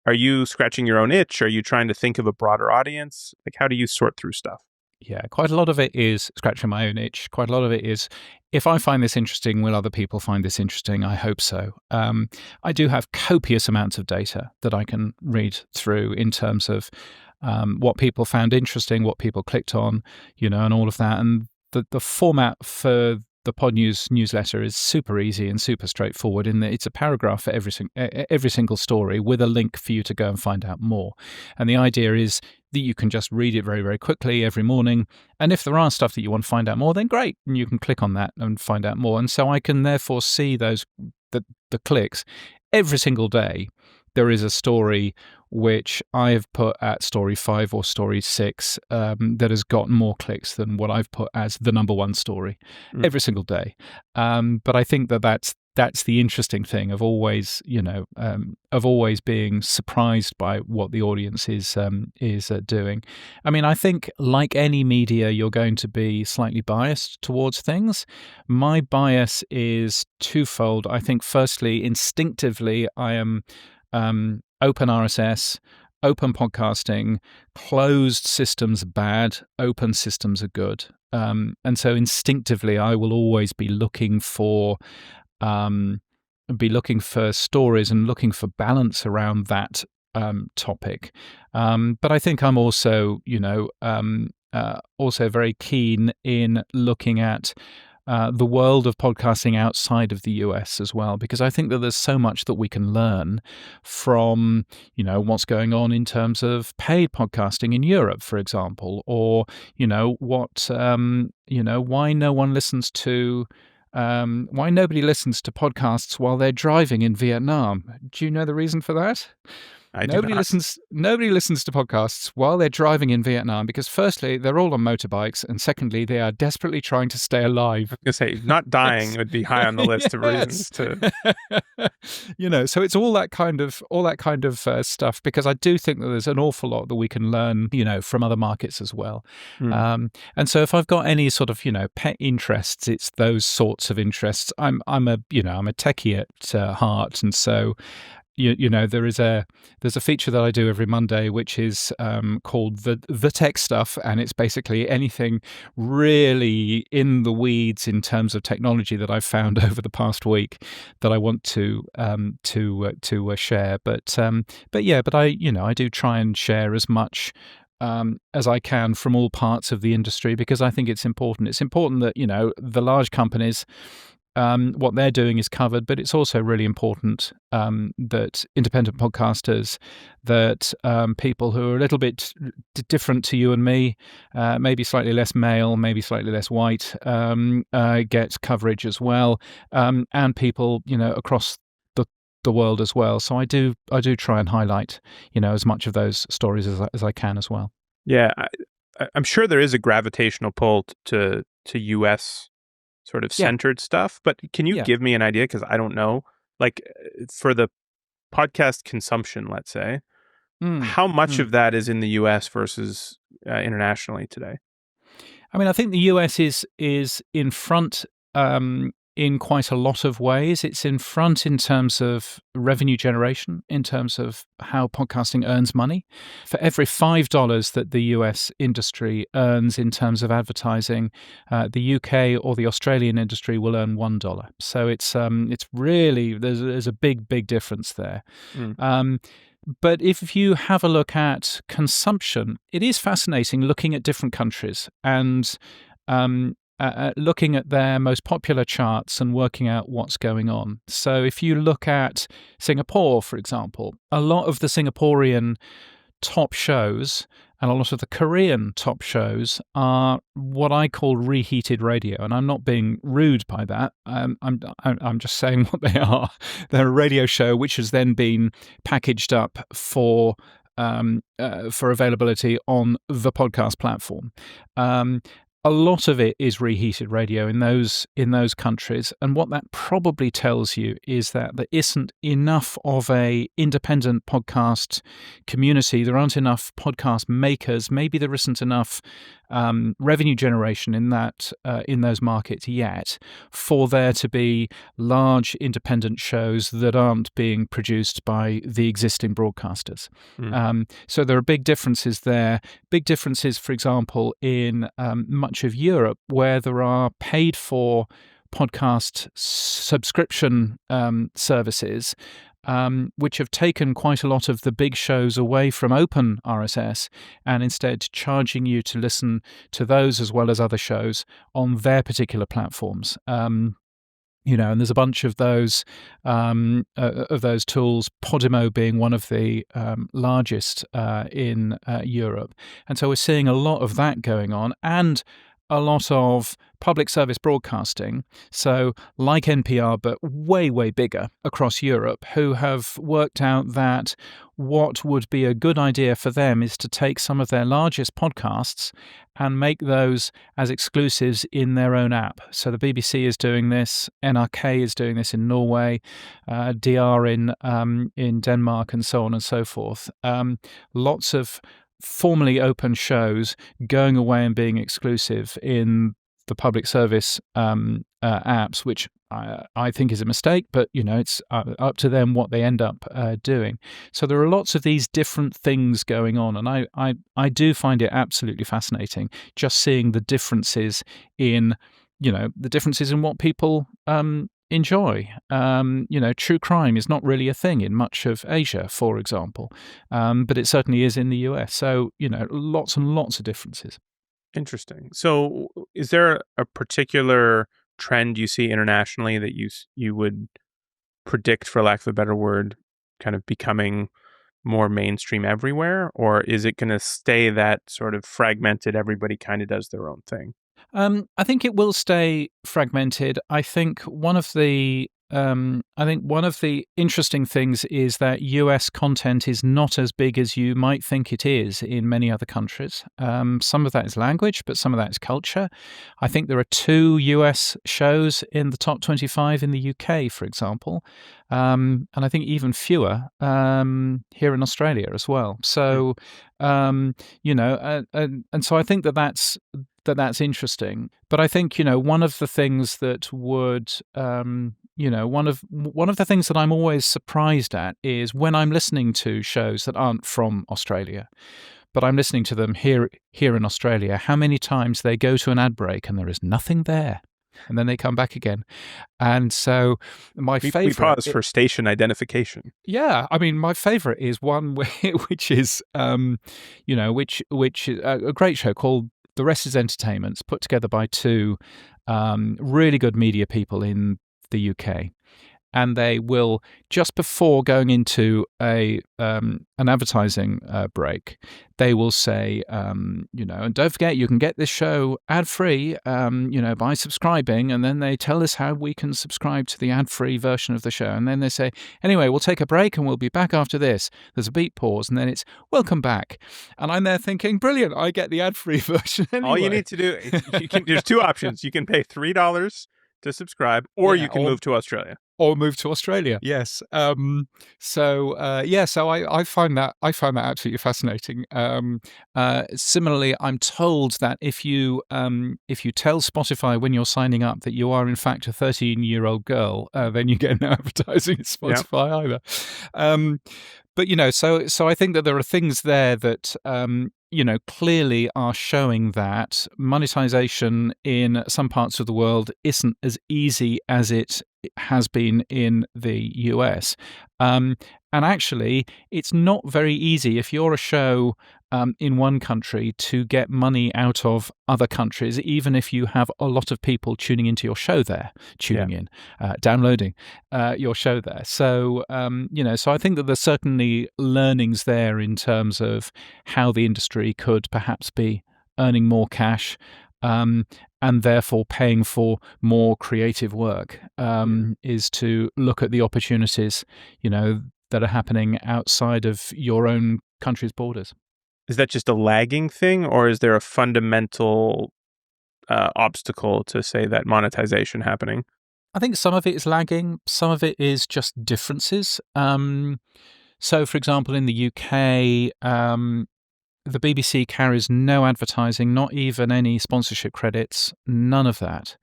D: are you scratching your own itch? Are you trying to think of a broader audience? Like, how do you sort through stuff?
E: Yeah, quite a lot of it is scratching my own itch. Quite a lot of it is, if I find this interesting, will other people find this interesting? I hope so. I do have copious amounts of data that I can read through in terms of what people found interesting, what people clicked on, and all of that. And the format for the Podnews newsletter is super easy and super straightforward in that it's a paragraph for every single story with a link for you to go and find out more. And the idea is that you can just read it very, very quickly every morning. And if there are stuff that you want to find out more, then great. And you can click on that and find out more. And so I can therefore see the clicks every single day. There is a story which I have put at story 5 or story 6 that has got more clicks than what I've put as the number one story every single day. But I think that's the interesting thing of always, being surprised by what the audience is doing. I mean, I think like any media, you're going to be slightly biased towards things. My bias is twofold. I think, firstly, instinctively, I am OpenRSS, open podcasting, closed systems are bad, open systems are good. And so instinctively, I will always be looking for stories and looking for balance around that topic. But I think I'm also, also very keen in looking at the world of podcasting outside of the US as well, because I think that there's so much that we can learn from, what's going on in terms of paid podcasting in Europe, for example, or, why nobody listens to podcasts while they're driving in Vietnam. Do you know the reason for that? Nobody listens to podcasts while they're driving in Vietnam because, firstly, they're all on motorbikes, and secondly, they are desperately trying to stay alive.
D: I was going to say, not dying would be high on the list of reasons to.
E: So it's all that kind of stuff, because I do think that there's an awful lot that we can learn, from other markets as well. And so if I've got any sort of, pet interests, it's those sorts of interests. I'm a techie at heart, and so there's a feature that I do every Monday, which is called the tech stuff, and it's basically anything really in the weeds in terms of technology that I've found over the past week that I want to share. But I do try and share as much as I can from all parts of the industry, because I think it's important. It's important that the large companies, what they're doing is covered, but it's also really important that independent podcasters, that people who are a little bit different to you and me, maybe slightly less male, maybe slightly less white, get coverage as well, and people across the world as well. So I do try and highlight as much of those stories as I can as well.
D: Yeah, I'm sure there is a gravitational pull to US sort of centered stuff, but can you give me an idea, because I don't know, like for the podcast consumption, let's say, how much of that is in the US versus internationally today?
E: I mean, I think the US is in front in quite a lot of ways. It's in front in terms of revenue generation, in terms of how podcasting earns money. For every $5 that the US industry earns in terms of advertising, the UK or the Australian industry will earn $1. So it's really, there's a big difference there. But if you have a look at consumption, it is fascinating looking at different countries and looking at their most popular charts and working out what's going on. So if you look at Singapore, for example, a lot of the Singaporean top shows and a lot of the Korean top shows are what I call reheated radio, and I'm not being rude by that. I'm just saying what they are. They're a radio show which has then been packaged up for availability on the podcast platform. A lot of it is reheated radio in those countries, and what that probably tells you is that there isn't enough of a independent podcast community. There aren't enough podcast makers. Maybe there isn't enough revenue generation in those markets yet for there to be large independent shows that aren't being produced by the existing broadcasters. So there are big differences there. Big differences, for example, in much of Europe, where there are paid for podcast subscription services, which have taken quite a lot of the big shows away from OpenRSS and instead charging you to listen to those as well as other shows on their particular platforms. And there's a bunch of those tools, Podimo being one of the largest in Europe. And so we're seeing a lot of that going on, and a lot of public service broadcasting, so like NPR, but way bigger across Europe, who have worked out that what would be a good idea for them is to take some of their largest podcasts and make those as exclusives in their own app. So the BBC is doing this, NRK is doing this in Norway, DR in Denmark, and so on and so forth. Lots of formerly open shows going away and being exclusive in the public service apps, which I think is a mistake, but it's up to them what they end up doing. So there are lots of these different things going on, and I do find it absolutely fascinating just seeing the differences in what people enjoy. True crime is not really a thing in much of Asia, for example, but it certainly is in the US. So, lots and lots of differences.
D: Interesting. So is there a particular trend you see internationally that you would predict, for lack of a better word, kind of becoming more mainstream everywhere? Or is it going to stay that sort of fragmented, everybody kind of does their own thing?
E: I think it will stay fragmented. I think one of the interesting things is that US content is not as big as you might think it is in many other countries. Some of that is language, but some of that is culture. I think there are 2 US shows in the top 25 in the UK, for example, and I think even fewer here in Australia as well. So, and so I think that's interesting. But I think, one of the things that would one of the things that I'm always surprised at is when I'm listening to shows that aren't from Australia, but I'm listening to them here in Australia, how many times they go to an ad break and there is nothing there. And then they come back again. And so my favorite...
D: We pause for station identification.
E: Yeah. I mean, my favorite is one which is, which is a great show called The Rest is Entertainment. It's put together by two really good media people in the UK. And they will, just before going into an advertising break, they will say, and don't forget, you can get this show ad-free, by subscribing. And then they tell us how we can subscribe to the ad-free version of the show. And then they say, anyway, we'll take a break and we'll be back after this. There's a beat pause, and then it's, welcome back. And I'm there thinking, brilliant, I get the ad-free version anyway.
D: All you need to do, there's two options. You can pay $3 to subscribe, or you can move to Australia.
E: Or move to Australia. Yes. So I find that absolutely fascinating. Similarly, I'm told that if you tell Spotify when you're signing up that you are in fact a 13-year-old girl, then you get no advertising at Spotify either. But so I think that there are things there that clearly are showing that monetization in some parts of the world isn't as easy as it has been in the US. And actually, it's not very easy if you're a show in one country to get money out of other countries, even if you have a lot of people tuning into your show there, downloading your show there. So, so I think that there's certainly learnings there in terms of how the industry could perhaps be earning more cash and therefore paying for more creative work, is to look at the opportunities, that are happening outside of your own country's borders.
D: Is that just a lagging thing, or is there a fundamental obstacle to, say, that monetization happening?
E: I think some of it is lagging. Some of it is just differences. So, for example, in the UK, the BBC carries no advertising, not even any sponsorship credits, none of that.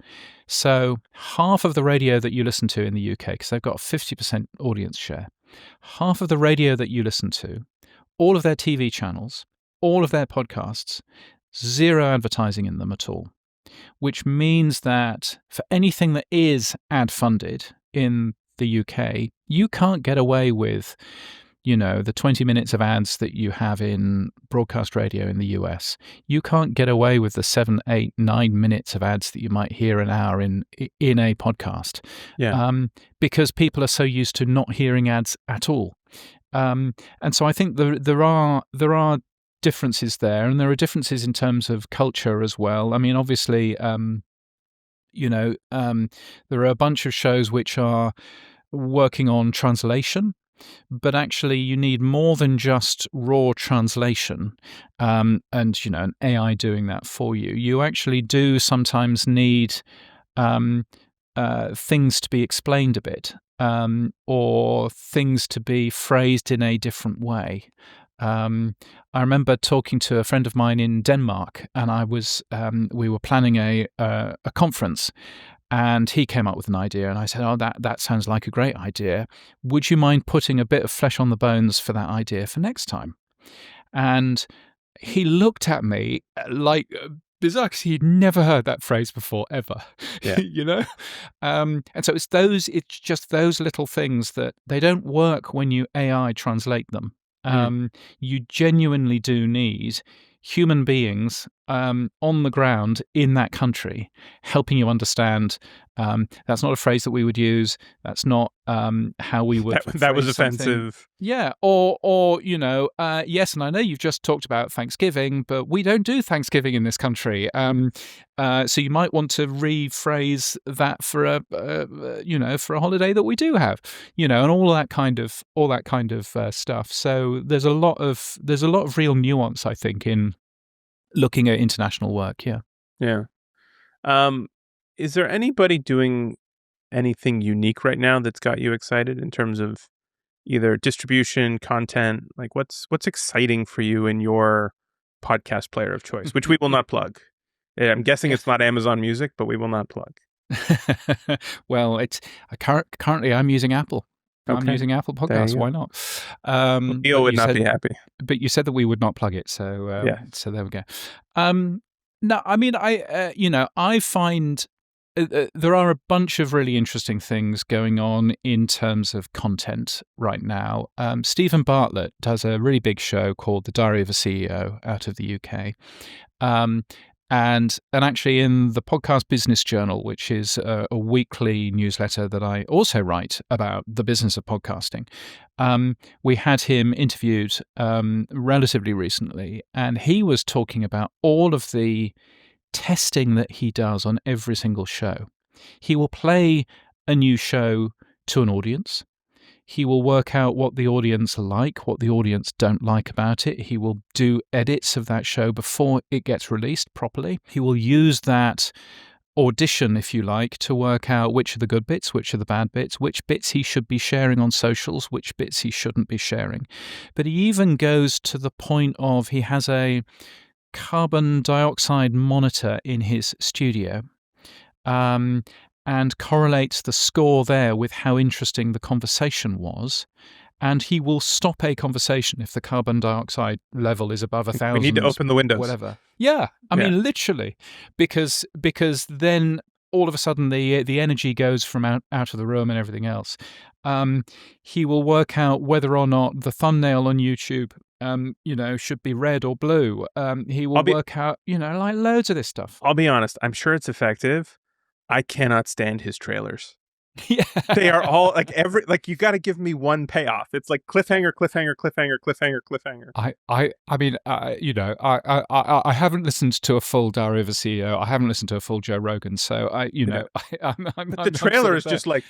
E: So half of the radio that you listen to in the UK, because they've got a 50% audience share, half of the radio that you listen to, all of their TV channels, all of their podcasts, zero advertising in them at all, which means that for anything that is ad-funded in the UK, you can't get away with the 20 minutes of ads that you have in broadcast radio in the US. You can't get away with the 7, 8, 9 minutes of ads that you might hear an hour in a podcast. Because people are so used to not hearing ads at all. And so I think there are differences there, and there are differences in terms of culture as well. I mean, obviously, there are a bunch of shows which are working on translation. But actually, you need more than just raw translation and, an AI doing that for you. You actually do sometimes need things to be explained a bit or things to be phrased in a different way. I remember talking to a friend of mine in Denmark, and we were planning a conference. And he came up with an idea, and I said, that sounds like a great idea. Would you mind putting a bit of flesh on the bones for that idea for next time? And he looked at me like bizarre, because he'd never heard that phrase before, ever.
D: Yeah.
E: And so it's just those little things that they don't work when you AI translate them. You genuinely do need human beings on the ground in that country helping you understand. That's not a phrase that we would use. That's not how we would.
D: That was offensive.
E: Yeah. Or yes, and I know you've just talked about Thanksgiving, but we don't do Thanksgiving in this country. So you might want to rephrase that for a holiday that we do have, and all that kind of stuff. So there's a lot of real nuance, I think, in looking at international work.
D: Yeah. Is there anybody doing anything unique right now that's got you excited in terms of either distribution, content? Like what's exciting for you in your podcast player of choice, which we will not plug? I'm guessing it's not Amazon Music, but we will not plug.
E: Well, currently I'm using Apple. I'm
D: Okay.
E: using Apple
D: There
E: Podcasts.
D: you go.
E: Why not?
D: Neil
E: but
D: would
E: you
D: not
E: said,
D: be happy.
E: but you said that we would not plug it, so
D: Yeah.
E: so there we go. No, I mean, I find there are a bunch of really interesting things going on in terms of content right now. Stephen Bartlett does a really big show called The Diary of a CEO out of the UK. And actually in the Podcast Business Journal, which is a weekly newsletter that I also write about the business of podcasting, we had him interviewed relatively recently, and he was talking about all of the testing that he does on every single show. He will play a new show to an audience. He will work out what the audience like, what the audience don't like about it. He will do edits of that show before it gets released properly. He will use that audition, if you like, to work out which are the good bits, which are the bad bits, which bits he should be sharing on socials, which bits he shouldn't be sharing. But he even goes to the point of he has a carbon dioxide monitor in his studio. And correlates the score there with how interesting the conversation was. And he will stop a conversation if the carbon dioxide level is above 1,000.
D: We need to open the windows.
E: Whatever. Yeah, I mean, literally, because then all of a sudden the energy goes from out of the room and everything else. He will work out whether or not the thumbnail on YouTube, should be red or blue. He will work out, like loads of this stuff.
D: I'll be honest. I'm sure it's effective. I cannot stand his trailers.
E: Yeah.
D: They are all you got to give me one payoff. It's like cliffhanger, cliffhanger, cliffhanger, cliffhanger, cliffhanger.
E: I haven't listened to a full Diary of a CEO. I haven't listened to a full Joe Rogan. So
D: But the trailer is just like,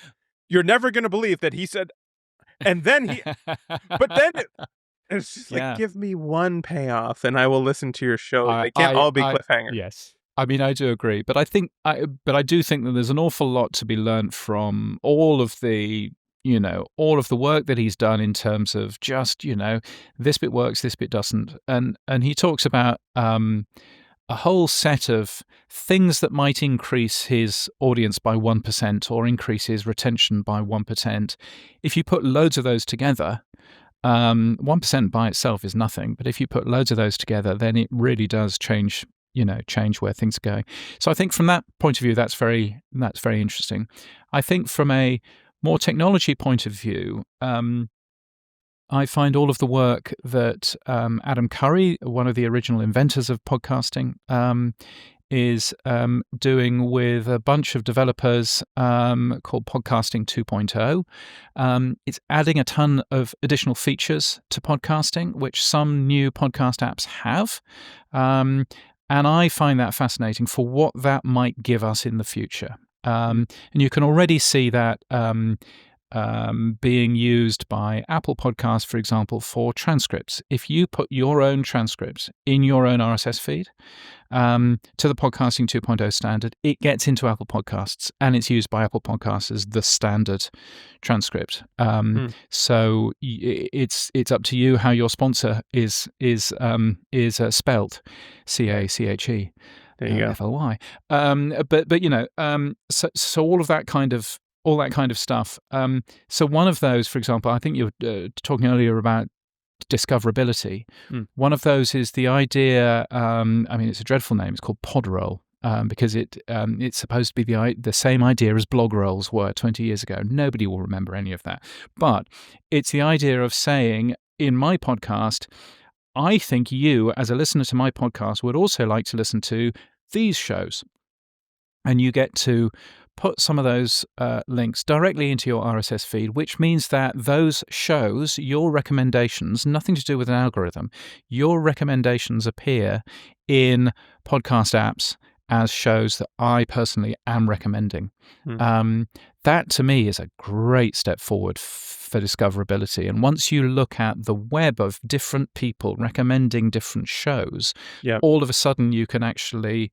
D: you're never going to believe that he said, and then but then it's just like, give me one payoff and I will listen to your show. They can't all be cliffhanger.
E: Yes. I mean, I do agree, but I do think that there's an awful lot to be learned from all of the work that he's done in terms of just, this bit works, this bit doesn't. And he talks about a whole set of things that might increase his audience by 1% or increase his retention by 1%. If you put loads of those together, 1% by itself is nothing. But if you put loads of those together, then it really does change where things are going. So I think from that point of view, that's very interesting. I think from a more technology point of view, I find all of the work that Adam Curry, one of the original inventors of podcasting, is doing with a bunch of developers called Podcasting 2.0. It's adding a ton of additional features to podcasting, which some new podcast apps have. And I find that fascinating for what that might give us in the future. And you can already see that being used by Apple Podcasts, for example, for transcripts. If you put your own transcripts in your own RSS feed to the Podcasting 2.0 standard, it gets into Apple Podcasts and it's used by Apple Podcasts as the standard transcript. So it's up to you how your sponsor is spelled, CACHE.
D: There you go.
E: FLY. So all of that kind of stuff. So one of those, for example, I think you were talking earlier about discoverability. One of those is the idea. It's a dreadful name. It's called Podroll. Because it's supposed to be the same idea as blog rolls were 20 years ago. Nobody will remember any of that. But it's the idea of saying, in my podcast, I think you, as a listener to my podcast, would also like to listen to these shows. And you get to put some of those links directly into your RSS feed, which means that those shows, your recommendations, nothing to do with an algorithm, your recommendations appear in podcast apps as shows that I personally am recommending. That to me is a great step forward for discoverability. And once you look at the web of different people recommending different shows, all of a sudden you can actually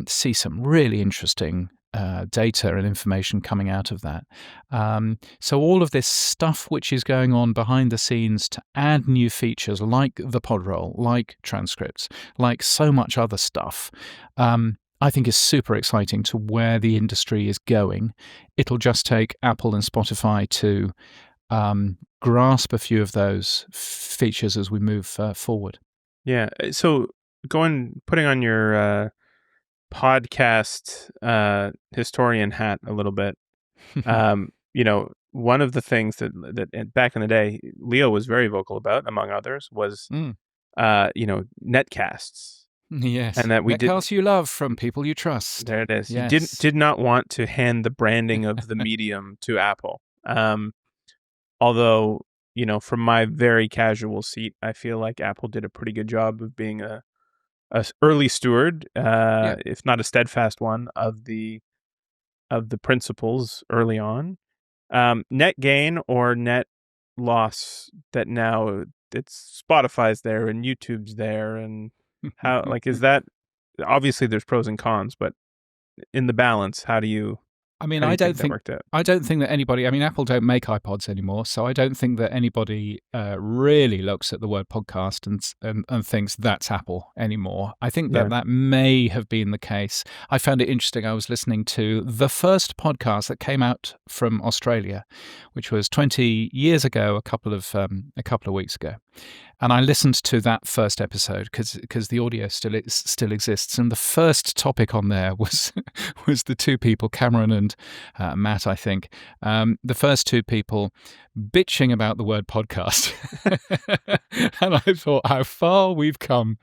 E: see some really interesting data and information coming out of that. So all of this stuff which is going on behind the scenes to add new features like the Podroll, like transcripts, like so much other stuff, I think is super exciting to where the industry is going. It'll just take Apple and Spotify to grasp a few of those features as we move forward.
D: Yeah. So putting on your podcast historian hat a little bit. One of the things that back in the day Leo was very vocal about, among others, was netcasts.
E: Yes,
D: and that we
E: netcasts you love from people you trust.
D: There it is.
E: Yes.
D: You did not want to hand the branding of the medium to Apple. Although, from my very casual seat, I feel like Apple did a pretty good job of being a early steward, if not a steadfast one, of the principles early on. Net gain or net loss that now it's Spotify's there and YouTube's there, and how is that? Obviously there's pros and cons, but in the balance, how do you
E: I mean,
D: how do
E: I
D: you
E: don't
D: that
E: think
D: worked out?
E: I don't think that anybody. I mean, Apple don't make iPods anymore, so I don't think that anybody really looks at the word podcast and thinks that's Apple anymore. I think that may have been the case. I found it interesting. I was listening to the first podcast that came out from Australia, which was 20 years ago, a couple of weeks ago. And I listened to that first episode because the audio still exists, and the first topic on there was the two people, Cameron and Matt, I think, the first two people bitching about the word podcast, and I thought how far we've come.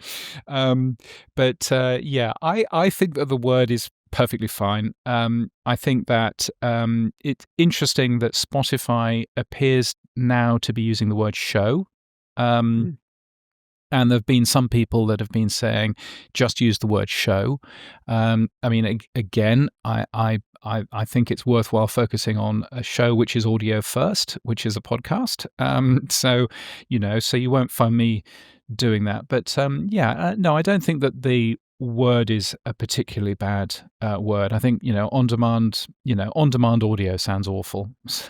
E: But I think that the word is perfectly fine. I think that it's interesting that Spotify appears now to be using the word show. And there have been some people that have been saying just use the word show. I mean, again, I think it's worthwhile focusing on a show which is audio first, which is a podcast. So you won't find me doing that. But no, I don't think that the word is a particularly bad word. I think on demand audio sounds awful. So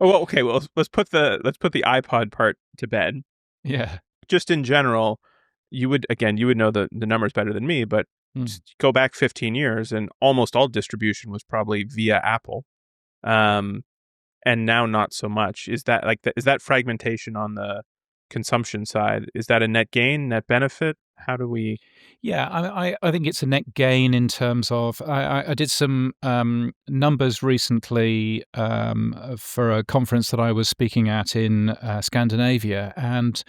D: okay. Well, let's put the iPod part to bed.
E: Yeah.
D: Just in general, you would know the numbers better than me, but just go back 15 years and almost all distribution was probably via Apple, and now not so much. Is that is that fragmentation on the consumption side? Is that a net gain, net benefit? How do we?
E: Yeah, I think it's a net gain in terms of I did some numbers recently for a conference that I was speaking at in Scandinavia, and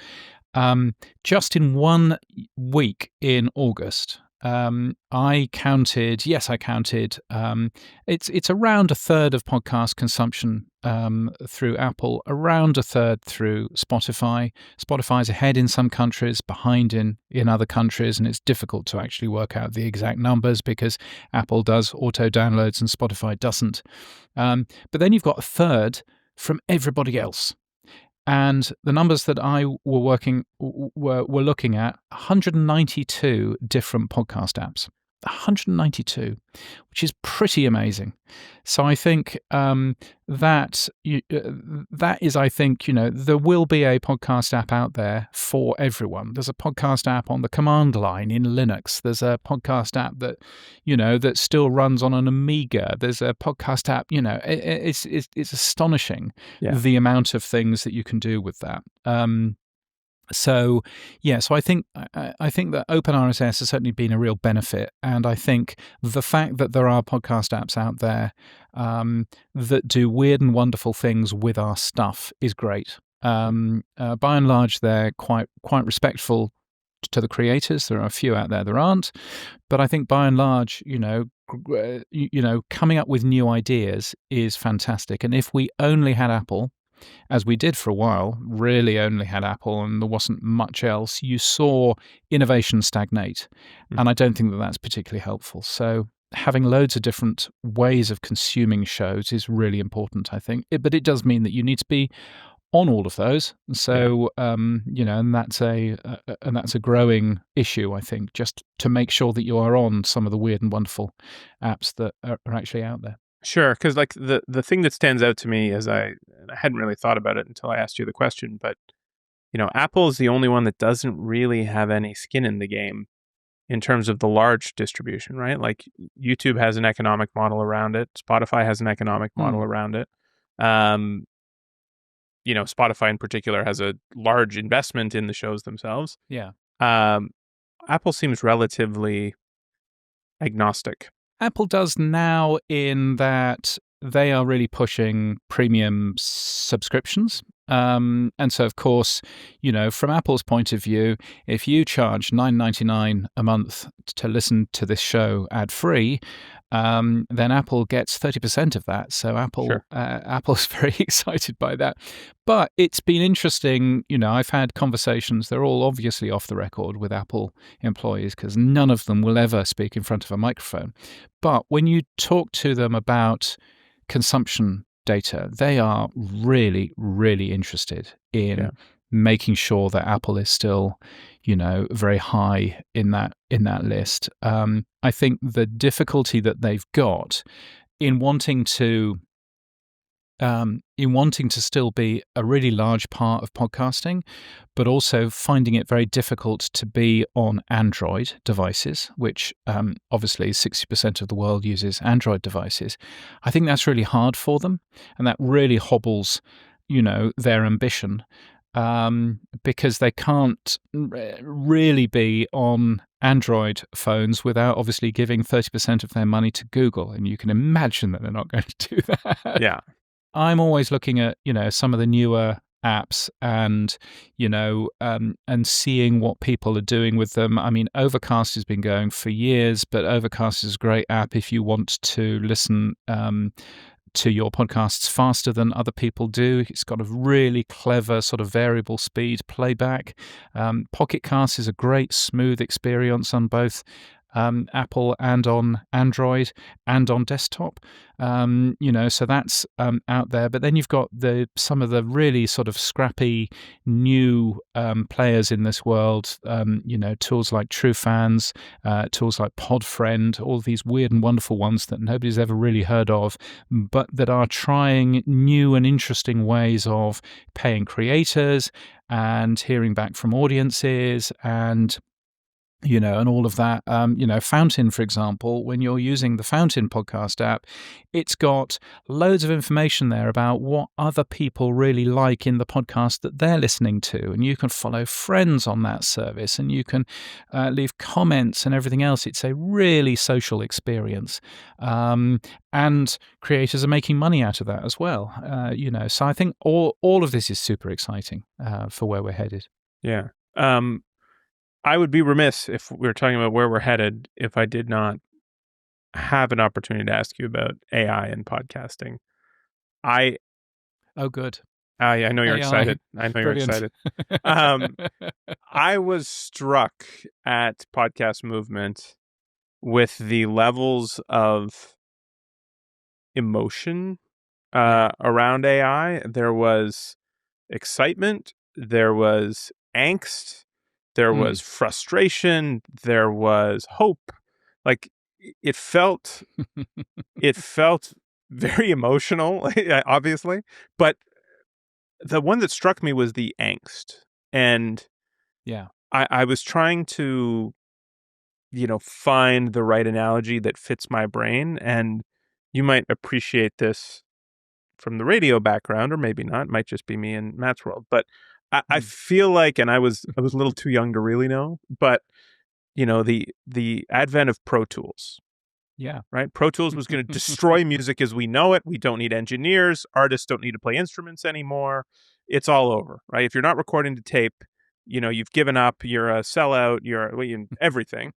E: just in 1 week in August, I counted. Yes, I counted. It's around a third of podcast consumption through Apple, around a third through Spotify. Spotify's ahead in some countries, behind in other countries, and it's difficult to actually work out the exact numbers because Apple does auto downloads and Spotify doesn't. But then you've got a third from everybody else. And the numbers that I were looking at 192 different podcast apps. 192, which is pretty amazing. So I think that is, I think, there will be a podcast app out there for everyone. There's a podcast app on the command line in Linux. There's a podcast app that, that still runs on an Amiga. There's a podcast app, it's astonishing the amount of things that you can do with that. So I think that OpenRSS has certainly been a real benefit, and I think the fact that there are podcast apps out there that do weird and wonderful things with our stuff is great. By and large, they're quite respectful to the creators. There are a few out there that aren't, but I think by and large, coming up with new ideas is fantastic. And if we only had Apple, as we did for a while, really only had Apple and there wasn't much else, you saw innovation stagnate. And I don't think that that's particularly helpful. So having loads of different ways of consuming shows is really important, I think. But it does mean that you need to be on all of those. So, and that's a growing issue, I think, just to make sure that you are on some of the weird and wonderful apps that are actually out there.
D: Sure, because the thing that stands out to me is I hadn't really thought about it until I asked you the question, but Apple is the only one that doesn't really have any skin in the game. in terms of the large distribution, right? Like YouTube has an economic model around it. Spotify has an economic model around it. Spotify in particular has a large investment in the shows themselves.
E: Yeah.
D: Apple seems relatively agnostic.
E: Apple does now, in that they are really pushing premium subscriptions. And so, of course, from Apple's point of view, if you charge $9.99 a month to listen to this show ad-free, then Apple gets 30% of that. So Apple's very excited by that. But it's been interesting. I've had conversations. They're all obviously off the record with Apple employees, because none of them will ever speak in front of a microphone. But when you talk to them about consumption data, they are really, really interested in making sure that Apple is still, very high in that list. I think the difficulty that they've got in wanting to still be a really large part of podcasting, but also finding it very difficult to be on Android devices, which obviously 60% of the world uses Android devices. I think that's really hard for them, and that really hobbles, their ambition, because they can't really be on Android phones without obviously giving 30% of their money to Google, and you can imagine that they're not going to do that.
D: Yeah.
E: I'm always looking at, some of the newer apps and, and seeing what people are doing with them. I mean, Overcast has been going for years, but Overcast is a great app if you want to listen to your podcasts faster than other people do. It's got a really clever sort of variable speed playback. Pocket Cast is a great smooth experience on both Apple and on Android and on desktop. So that's out there. But then you've got some of the really sort of scrappy new players in this world, tools like TrueFans, tools like Podfriend, all these weird and wonderful ones that nobody's ever really heard of, but that are trying new and interesting ways of paying creators and hearing back from audiences and and all of that. Fountain, for example, when you're using the Fountain podcast app, it's got loads of information there about what other people really like in the podcast that they're listening to. And you can follow friends on that service, and you can leave comments and everything else. It's a really social experience. And creators are making money out of that as well. So I think all of this is super exciting for where we're headed.
D: Yeah. I would be remiss if we were talking about where we're headed if I did not have an opportunity to ask you about AI and podcasting.
E: Oh, good.
D: I know you're
E: AI.
D: excited. I know
E: Brilliant.
D: you're excited. I was struck at Podcast Movement with the levels of emotion around AI. There was excitement. There was angst. There was frustration. There was hope. Like it felt very emotional, obviously. But the one that struck me was the angst, and I was trying to, find the right analogy that fits my brain, and you might appreciate this from the radio background, or maybe not. It might just be me and Matt's world, but I feel like, and I was a little too young to really know, but the advent of Pro Tools.
E: Yeah.
D: Right. Pro Tools was going to destroy music as we know it. We don't need engineers. Artists don't need to play instruments anymore. It's all over. Right. If you're not recording to tape, you've given up. You're a sellout. You're everything.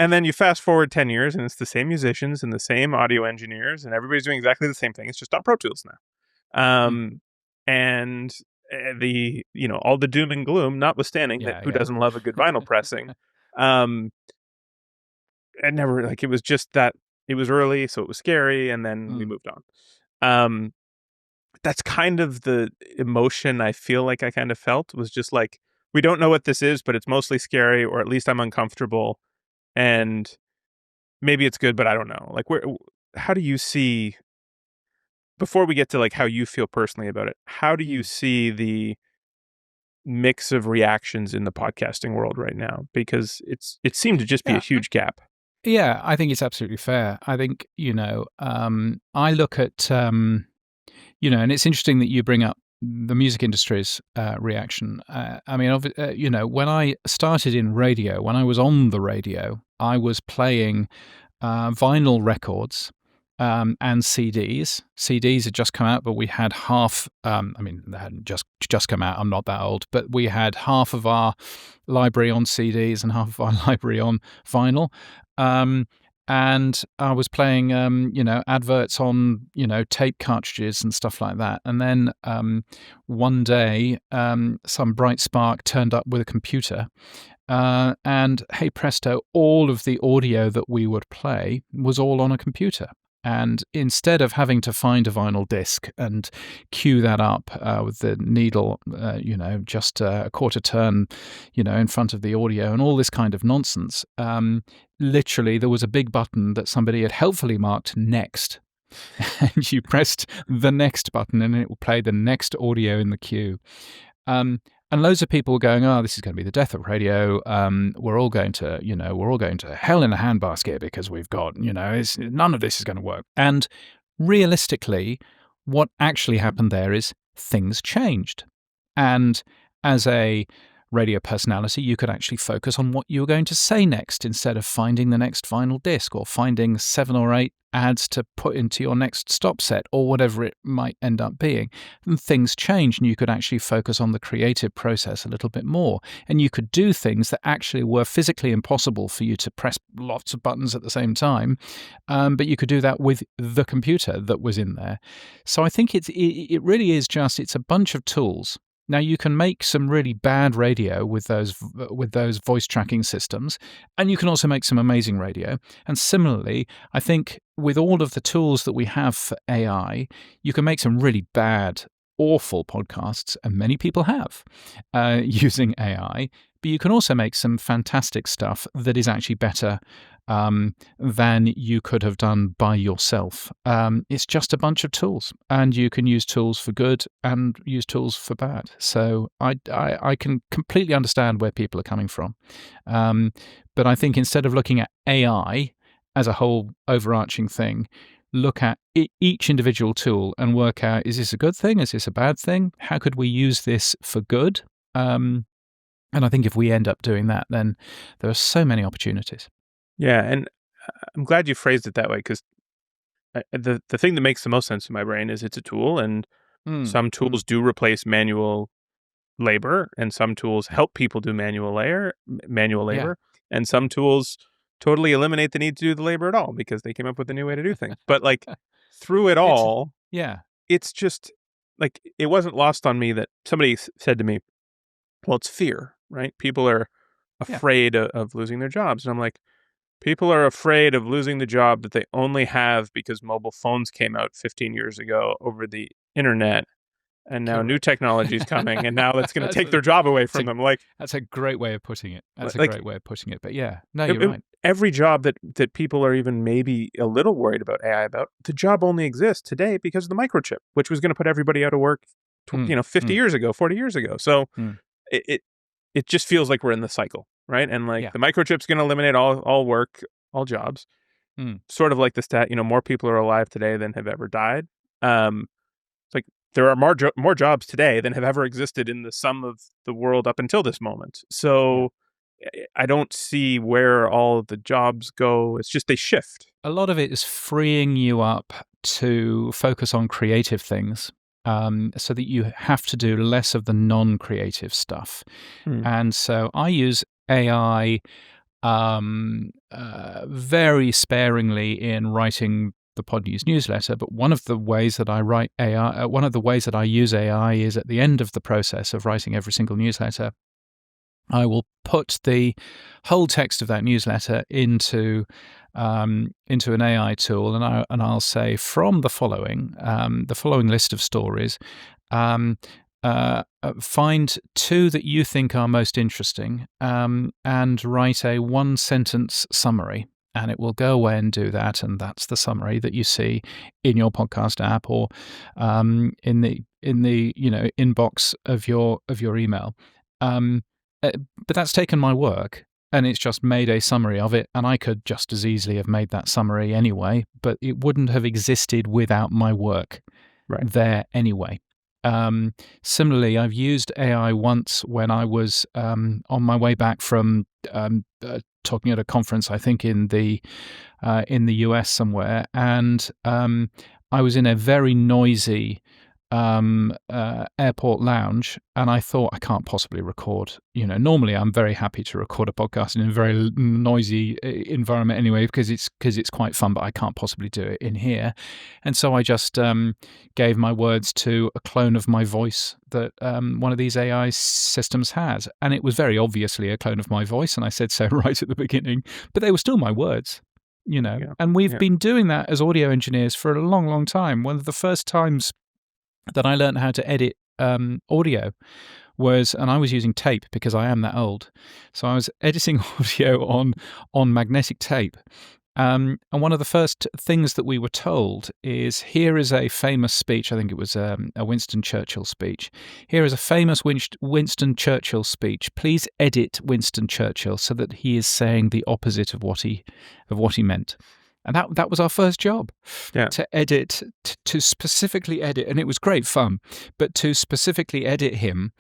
D: And then you fast forward 10 years and it's the same musicians and the same audio engineers and everybody's doing exactly the same thing. It's just on Pro Tools now. And the all the doom and gloom notwithstanding, that who doesn't love a good vinyl pressing. I never, it was just that it was early, so it was scary, and then we moved on. That's kind of the emotion I feel like I kind of felt, was just like, we don't know what this is, but it's mostly scary, or at least I'm uncomfortable, and maybe it's good, but I don't know. Like, how do you see, before we get to like how you feel personally about it, how do you see the mix of reactions in the podcasting world right now, because it seemed to just be a huge gap.
E: Yeah, I think it's absolutely fair. I think, I look at, and it's interesting that you bring up the music industry's reaction. When I started in radio, when I was on the radio, I was playing vinyl records and CDs. CDs had just come out, but we had half. They hadn't just come out. I'm not that old, but we had half of our library on CDs and half of our library on vinyl. And I was playing, adverts on, tape cartridges and stuff like that. And then one day, some bright spark turned up with a computer. And hey presto, all of the audio that we would play was all on a computer. And instead of having to find a vinyl disc and cue that up with the needle, just a quarter turn, in front of the audio and all this kind of nonsense, literally there was a big button that somebody had helpfully marked next. And you pressed the next button and it will play the next audio in the queue. And loads of people were going, "Oh, this is going to be the death of radio. We're all going to hell in a handbasket because we've got, none of this is going to work." And realistically, what actually happened there is things changed. And as a radio personality, you could actually focus on what you were going to say next instead of finding the next vinyl disc or finding 7 or 8 ads to put into your next stop set or whatever it might end up being. And things changed and you could actually focus on the creative process a little bit more. And you could do things that actually were physically impossible for you to press lots of buttons at the same time. But you could do that with the computer that was in there. So I think it really is it's a bunch of tools. Now, you can make some really bad radio with those voice tracking systems, and you can also make some amazing radio. And similarly, I think with all of the tools that we have for AI, you can make some really bad, awful podcasts, and many people have using AI. But you can also make some fantastic stuff that is actually better than you could have done by yourself. It's just a bunch of tools, and you can use tools for good and use tools for bad. So I can completely understand where people are coming from. But I think instead of looking at AI as a whole overarching thing, look at each individual tool and work out, is this a good thing? Is this a bad thing? How could we use this for good? And I think if we end up doing that, then there are so many opportunities.
D: Yeah, and I'm glad you phrased it that way, because the thing that makes the most sense in my brain is it's a tool, and some tools do replace manual labor, and some tools help people do manual labor, and some tools totally eliminate the need to do the labor at all because they came up with a new way to do things. But through it all, it's just it wasn't lost on me that somebody said to me, "Well, it's fear, right? People are afraid of losing their jobs," and I'm like, people are afraid of losing the job that they only have because mobile phones came out 15 years ago over the internet, and now new technology is coming, and now that's going to take their job away from them.
E: That's a great way of putting it. But yeah, no, you're right.
D: Every job that people are even maybe a little worried about AI about, the job only exists today because of the microchip, which was going to put everybody out of work, 50 years ago, 40 years ago. So it just feels like we're in the cycle. Right. And the microchip's going to eliminate all work, all jobs. Sort of like the stat, more people are alive today than have ever died. It's there are more jobs today than have ever existed in the sum of the world up until this moment. So I don't see where all of the jobs go. It's just they shift.
E: A lot of it is freeing you up to focus on creative things. So that you have to do less of the non-creative stuff. And so I use AI very sparingly in writing the Podnews newsletter, but one of the ways that I write AI, one of the ways that I use AI is at the end of the process of writing every single newsletter, I will put the whole text of that newsletter into an AI tool, and I'll say, from the following list of stories, find 2 that you think are most interesting, and write a 1-sentence summary. And it will go away and do that, and that's the summary that you see in your podcast app or in the inbox of your email. But that's taken my work, and it's just made a summary of it, and I could just as easily have made that summary anyway, but it wouldn't have existed without my work there anyway. Similarly, I've used AI once when I was on my way back from talking at a conference, I think in the US somewhere, and I was in a very noisy airport lounge, and I thought, I can't possibly record. Normally I'm very happy to record a podcast in a very noisy environment anyway, because it's quite fun, but I can't possibly do it in here. And so I just gave my words to a clone of my voice that one of these AI systems has, and it was very obviously a clone of my voice, and I said so right at the beginning, but they were still my words. And we've been doing that as audio engineers for a long, long time. One of the first times that I learned how to edit audio was, and I was using tape because I am that old. So I was editing audio on magnetic tape. And one of the first things that we were told is, here is a famous speech. I think it was a Winston Churchill speech. Here is a famous Winston Churchill speech. Please edit Winston Churchill so that he is saying the opposite of what he meant. And that was our first job, to edit, to specifically edit. And it was great fun, but to specifically edit him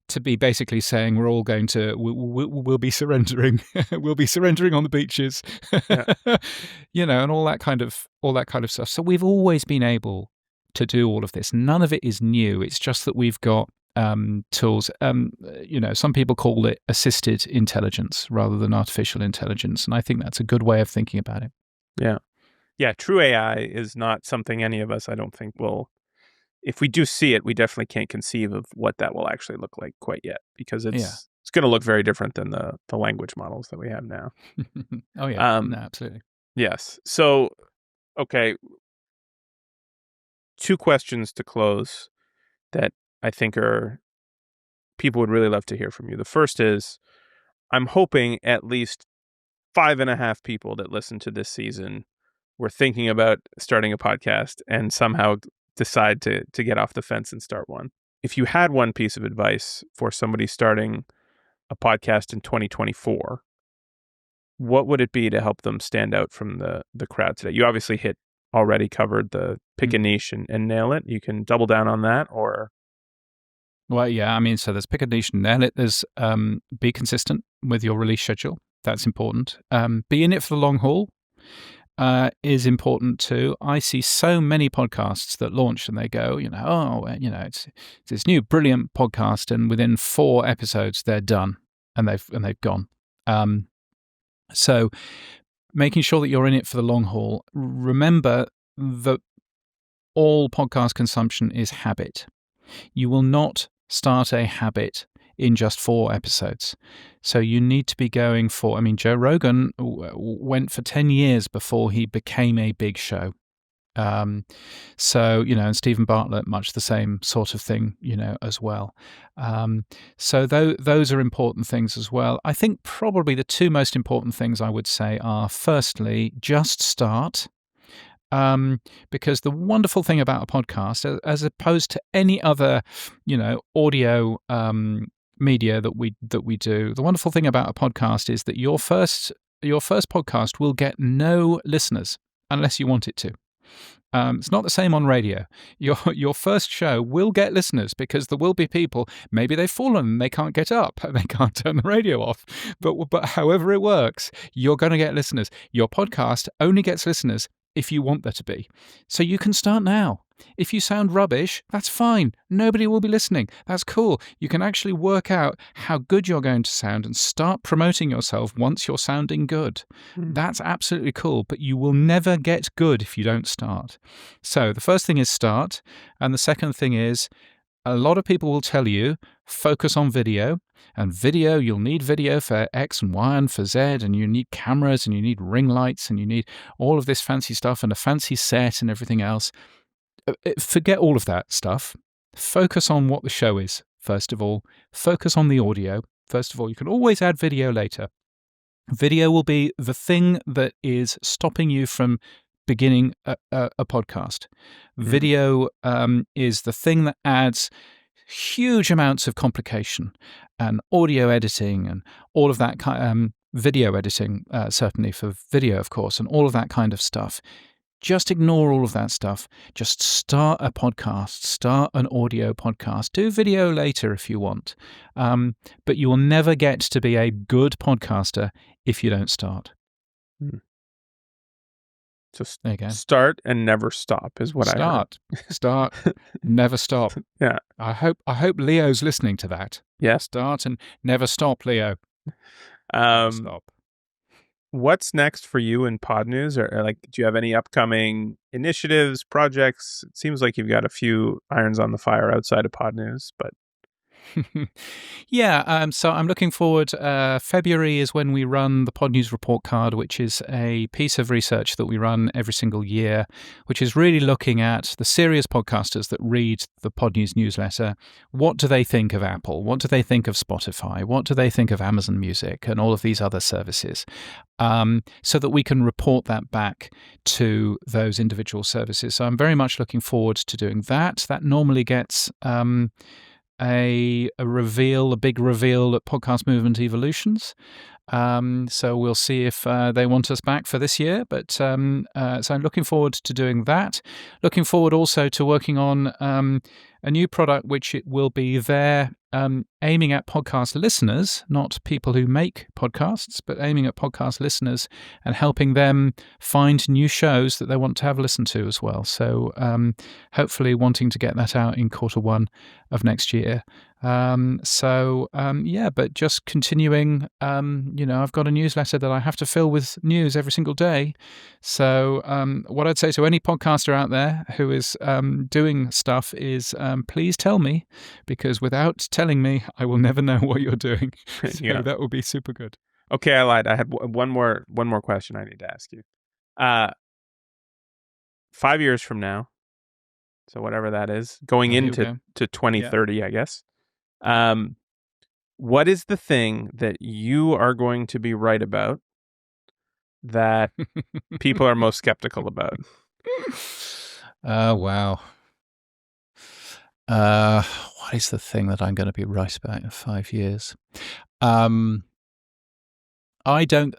E: to be basically saying we're all going to, we'll be surrendering, we'll be surrendering on the beaches, and all that kind of stuff. So we've always been able to do all of this. None of it is new. It's just that we've got tools. Some people call it assisted intelligence rather than artificial intelligence. And I think that's a good way of thinking about it.
D: Yeah. True AI is not something any of us, I don't think, will. If we do see it, we definitely can't conceive of what that will actually look like quite yet, because it's going to look very different than the language models that we have now.
E: Oh yeah, no, absolutely.
D: Yes. So, okay, 2 questions to close that I think people would really love to hear from you. The first is, I'm hoping at least 5.5 people that listen to this season were thinking about starting a podcast and somehow decide to get off the fence and start one. If you had one piece of advice for somebody starting a podcast in 2024, what would it be to help them stand out from the crowd today? You obviously already covered the pick a niche and nail it. You can double down on that, or...
E: Well, yeah, I mean, so there's pick a niche and nail it. There's be consistent with your release schedule. That's important. Be in it for the long haul is important too. I see so many podcasts that launch and they go, it's this new brilliant podcast, and within 4 episodes they're done and they've gone. So making sure that you're in it for the long haul. Remember that all podcast consumption is habit. You will not start a habit in just 4 episodes. So you need to be going for, Joe Rogan went for 10 years before he became a big show. And Stephen Bartlett, much the same sort of thing, as well. So those are important things as well. I think probably the 2 most important things I would say are, firstly, just start. Because the wonderful thing about a podcast, as opposed to any other, audio media that we do, the wonderful thing about a podcast is that your first podcast will get no listeners unless you want it to. It's not the same on radio. Your first show will get listeners because there will be people, maybe they've fallen and they can't get up and they can't turn the radio off. But however it works, you're going to get listeners. Your podcast only gets listeners if you want there to be. So you can start now. If you sound rubbish, that's fine. Nobody will be listening. That's cool. You can actually work out how good you're going to sound and start promoting yourself once you're sounding good. That's absolutely cool, but you will never get good if you don't start. So the first thing is start, and the second thing is, a lot of people will tell you, focus on video. And video, you'll need video for X and Y and for Z, and you need cameras and you need ring lights and you need all of this fancy stuff and a fancy set and everything else. Forget all of that stuff. Focus on what the show is, first of all. Focus on the audio, first of all. You can always add video later. Video will be the thing that is stopping you from beginning a podcast. Video is the thing that adds huge amounts of complication and audio editing and all of that video editing, certainly for video, of course, and all of that kind of stuff. Just ignore all of that stuff. Just start a podcast, start an audio podcast. Do video later if you want. But you will never get to be a good podcaster if you don't start.
D: So
E: there you go.
D: Start and never stop is what I heard.
E: Start, never stop.
D: Yeah.
E: I hope Leo's listening to that.
D: Yeah.
E: Start and never stop, Leo. Never stop.
D: What's next for you in Podnews? Or like, do you have any upcoming initiatives, projects? It seems like you've got a few irons on the fire outside of Podnews, but
E: Yeah, so I'm looking forward. February is when we run the Podnews Report Card, which is a piece of research that we run every single year, which is really looking at the serious podcasters that read the Podnews newsletter. What do they think of Apple? What do they think of Spotify? What do they think of Amazon Music and all of these other services? So that we can report that back to those individual services. So I'm very much looking forward to doing that. That normally gets a big reveal at Podcast Movement Evolutions. So we'll see if they want us back for this year. But so I'm looking forward to doing that. Looking forward also to working on a new product, which it will be there aiming at podcast listeners, not people who make podcasts, but aiming at podcast listeners and helping them find new shows that they want to have a listen to as well. So hopefully wanting to get that out in Q1 of next year. But just continuing, I've got a newsletter that I have to fill with news every single day. So what I'd say to any podcaster out there who is doing stuff is please tell me, because without telling me, I will never know what you're doing. So that will be super good.
D: Okay, I lied. I had one more question I need to ask you. 5 years from now, so whatever that is, going into 2030, I guess. What is the thing that you are going to be right about that people are most skeptical about?
E: Wow. What is the thing that I'm going to be right about in 5 years? I think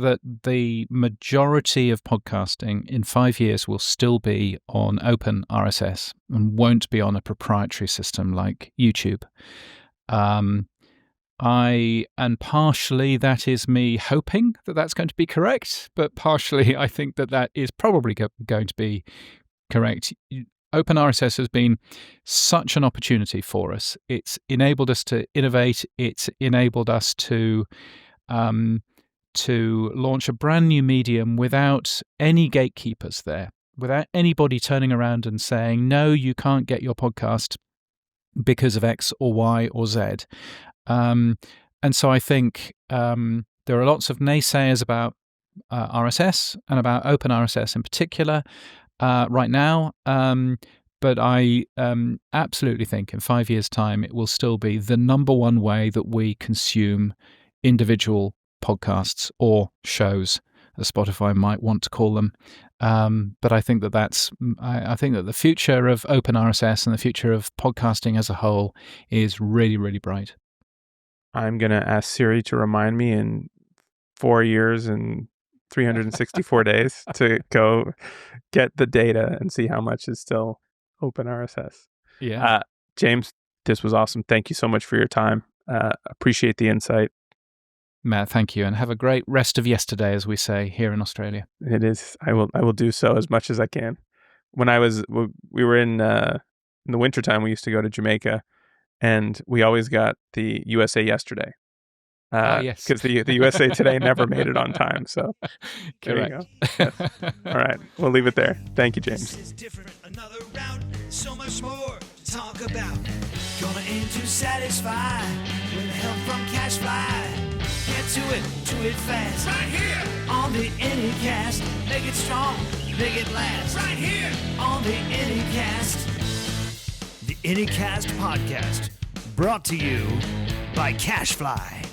E: that the majority of podcasting in 5 years will still be on OpenRSS and won't be on a proprietary system like YouTube. And partially that is me hoping that that's going to be correct, but partially I think that that is probably going to be correct. OpenRSS has been such an opportunity for us. It's enabled us to innovate. It's enabled us to launch a brand new medium without any gatekeepers there, without anybody turning around and saying, no, you can't get your podcast because of X or Y or Z. And so I think there are lots of naysayers about RSS and about OpenRSS in particular right now. But I absolutely think in 5 years' time, it will still be the number one way that we consume individual podcasts or shows, as Spotify might want to call them. But I think that I think that the future of OpenRSS and the future of podcasting as a whole is really, really bright.
D: I'm going to ask Siri to remind me in 4 years and 364 days to go get the data and see how much is still OpenRSS.
E: Yeah.
D: James, this was awesome. Thank you so much for your time. Appreciate the insight.
E: Matt, thank you, and have a great rest of yesterday, as we say here in Australia.
D: It is. I will do so as much as I can. When we were in the wintertime, we used to go to Jamaica, and we always got the USA Yesterday.
E: Yes.
D: Because the USA Today never made it on time. So there you go. Yes. All right. We'll leave it there. Thank you, James.
C: This is different, another round, so much more to talk about. Gonna aim to satisfy with help from CacheFly. Get to it fast. Right here on the Anycast. Make it strong, make it last. Right here on the Anycast. The Anycast podcast, brought to you by CacheFly.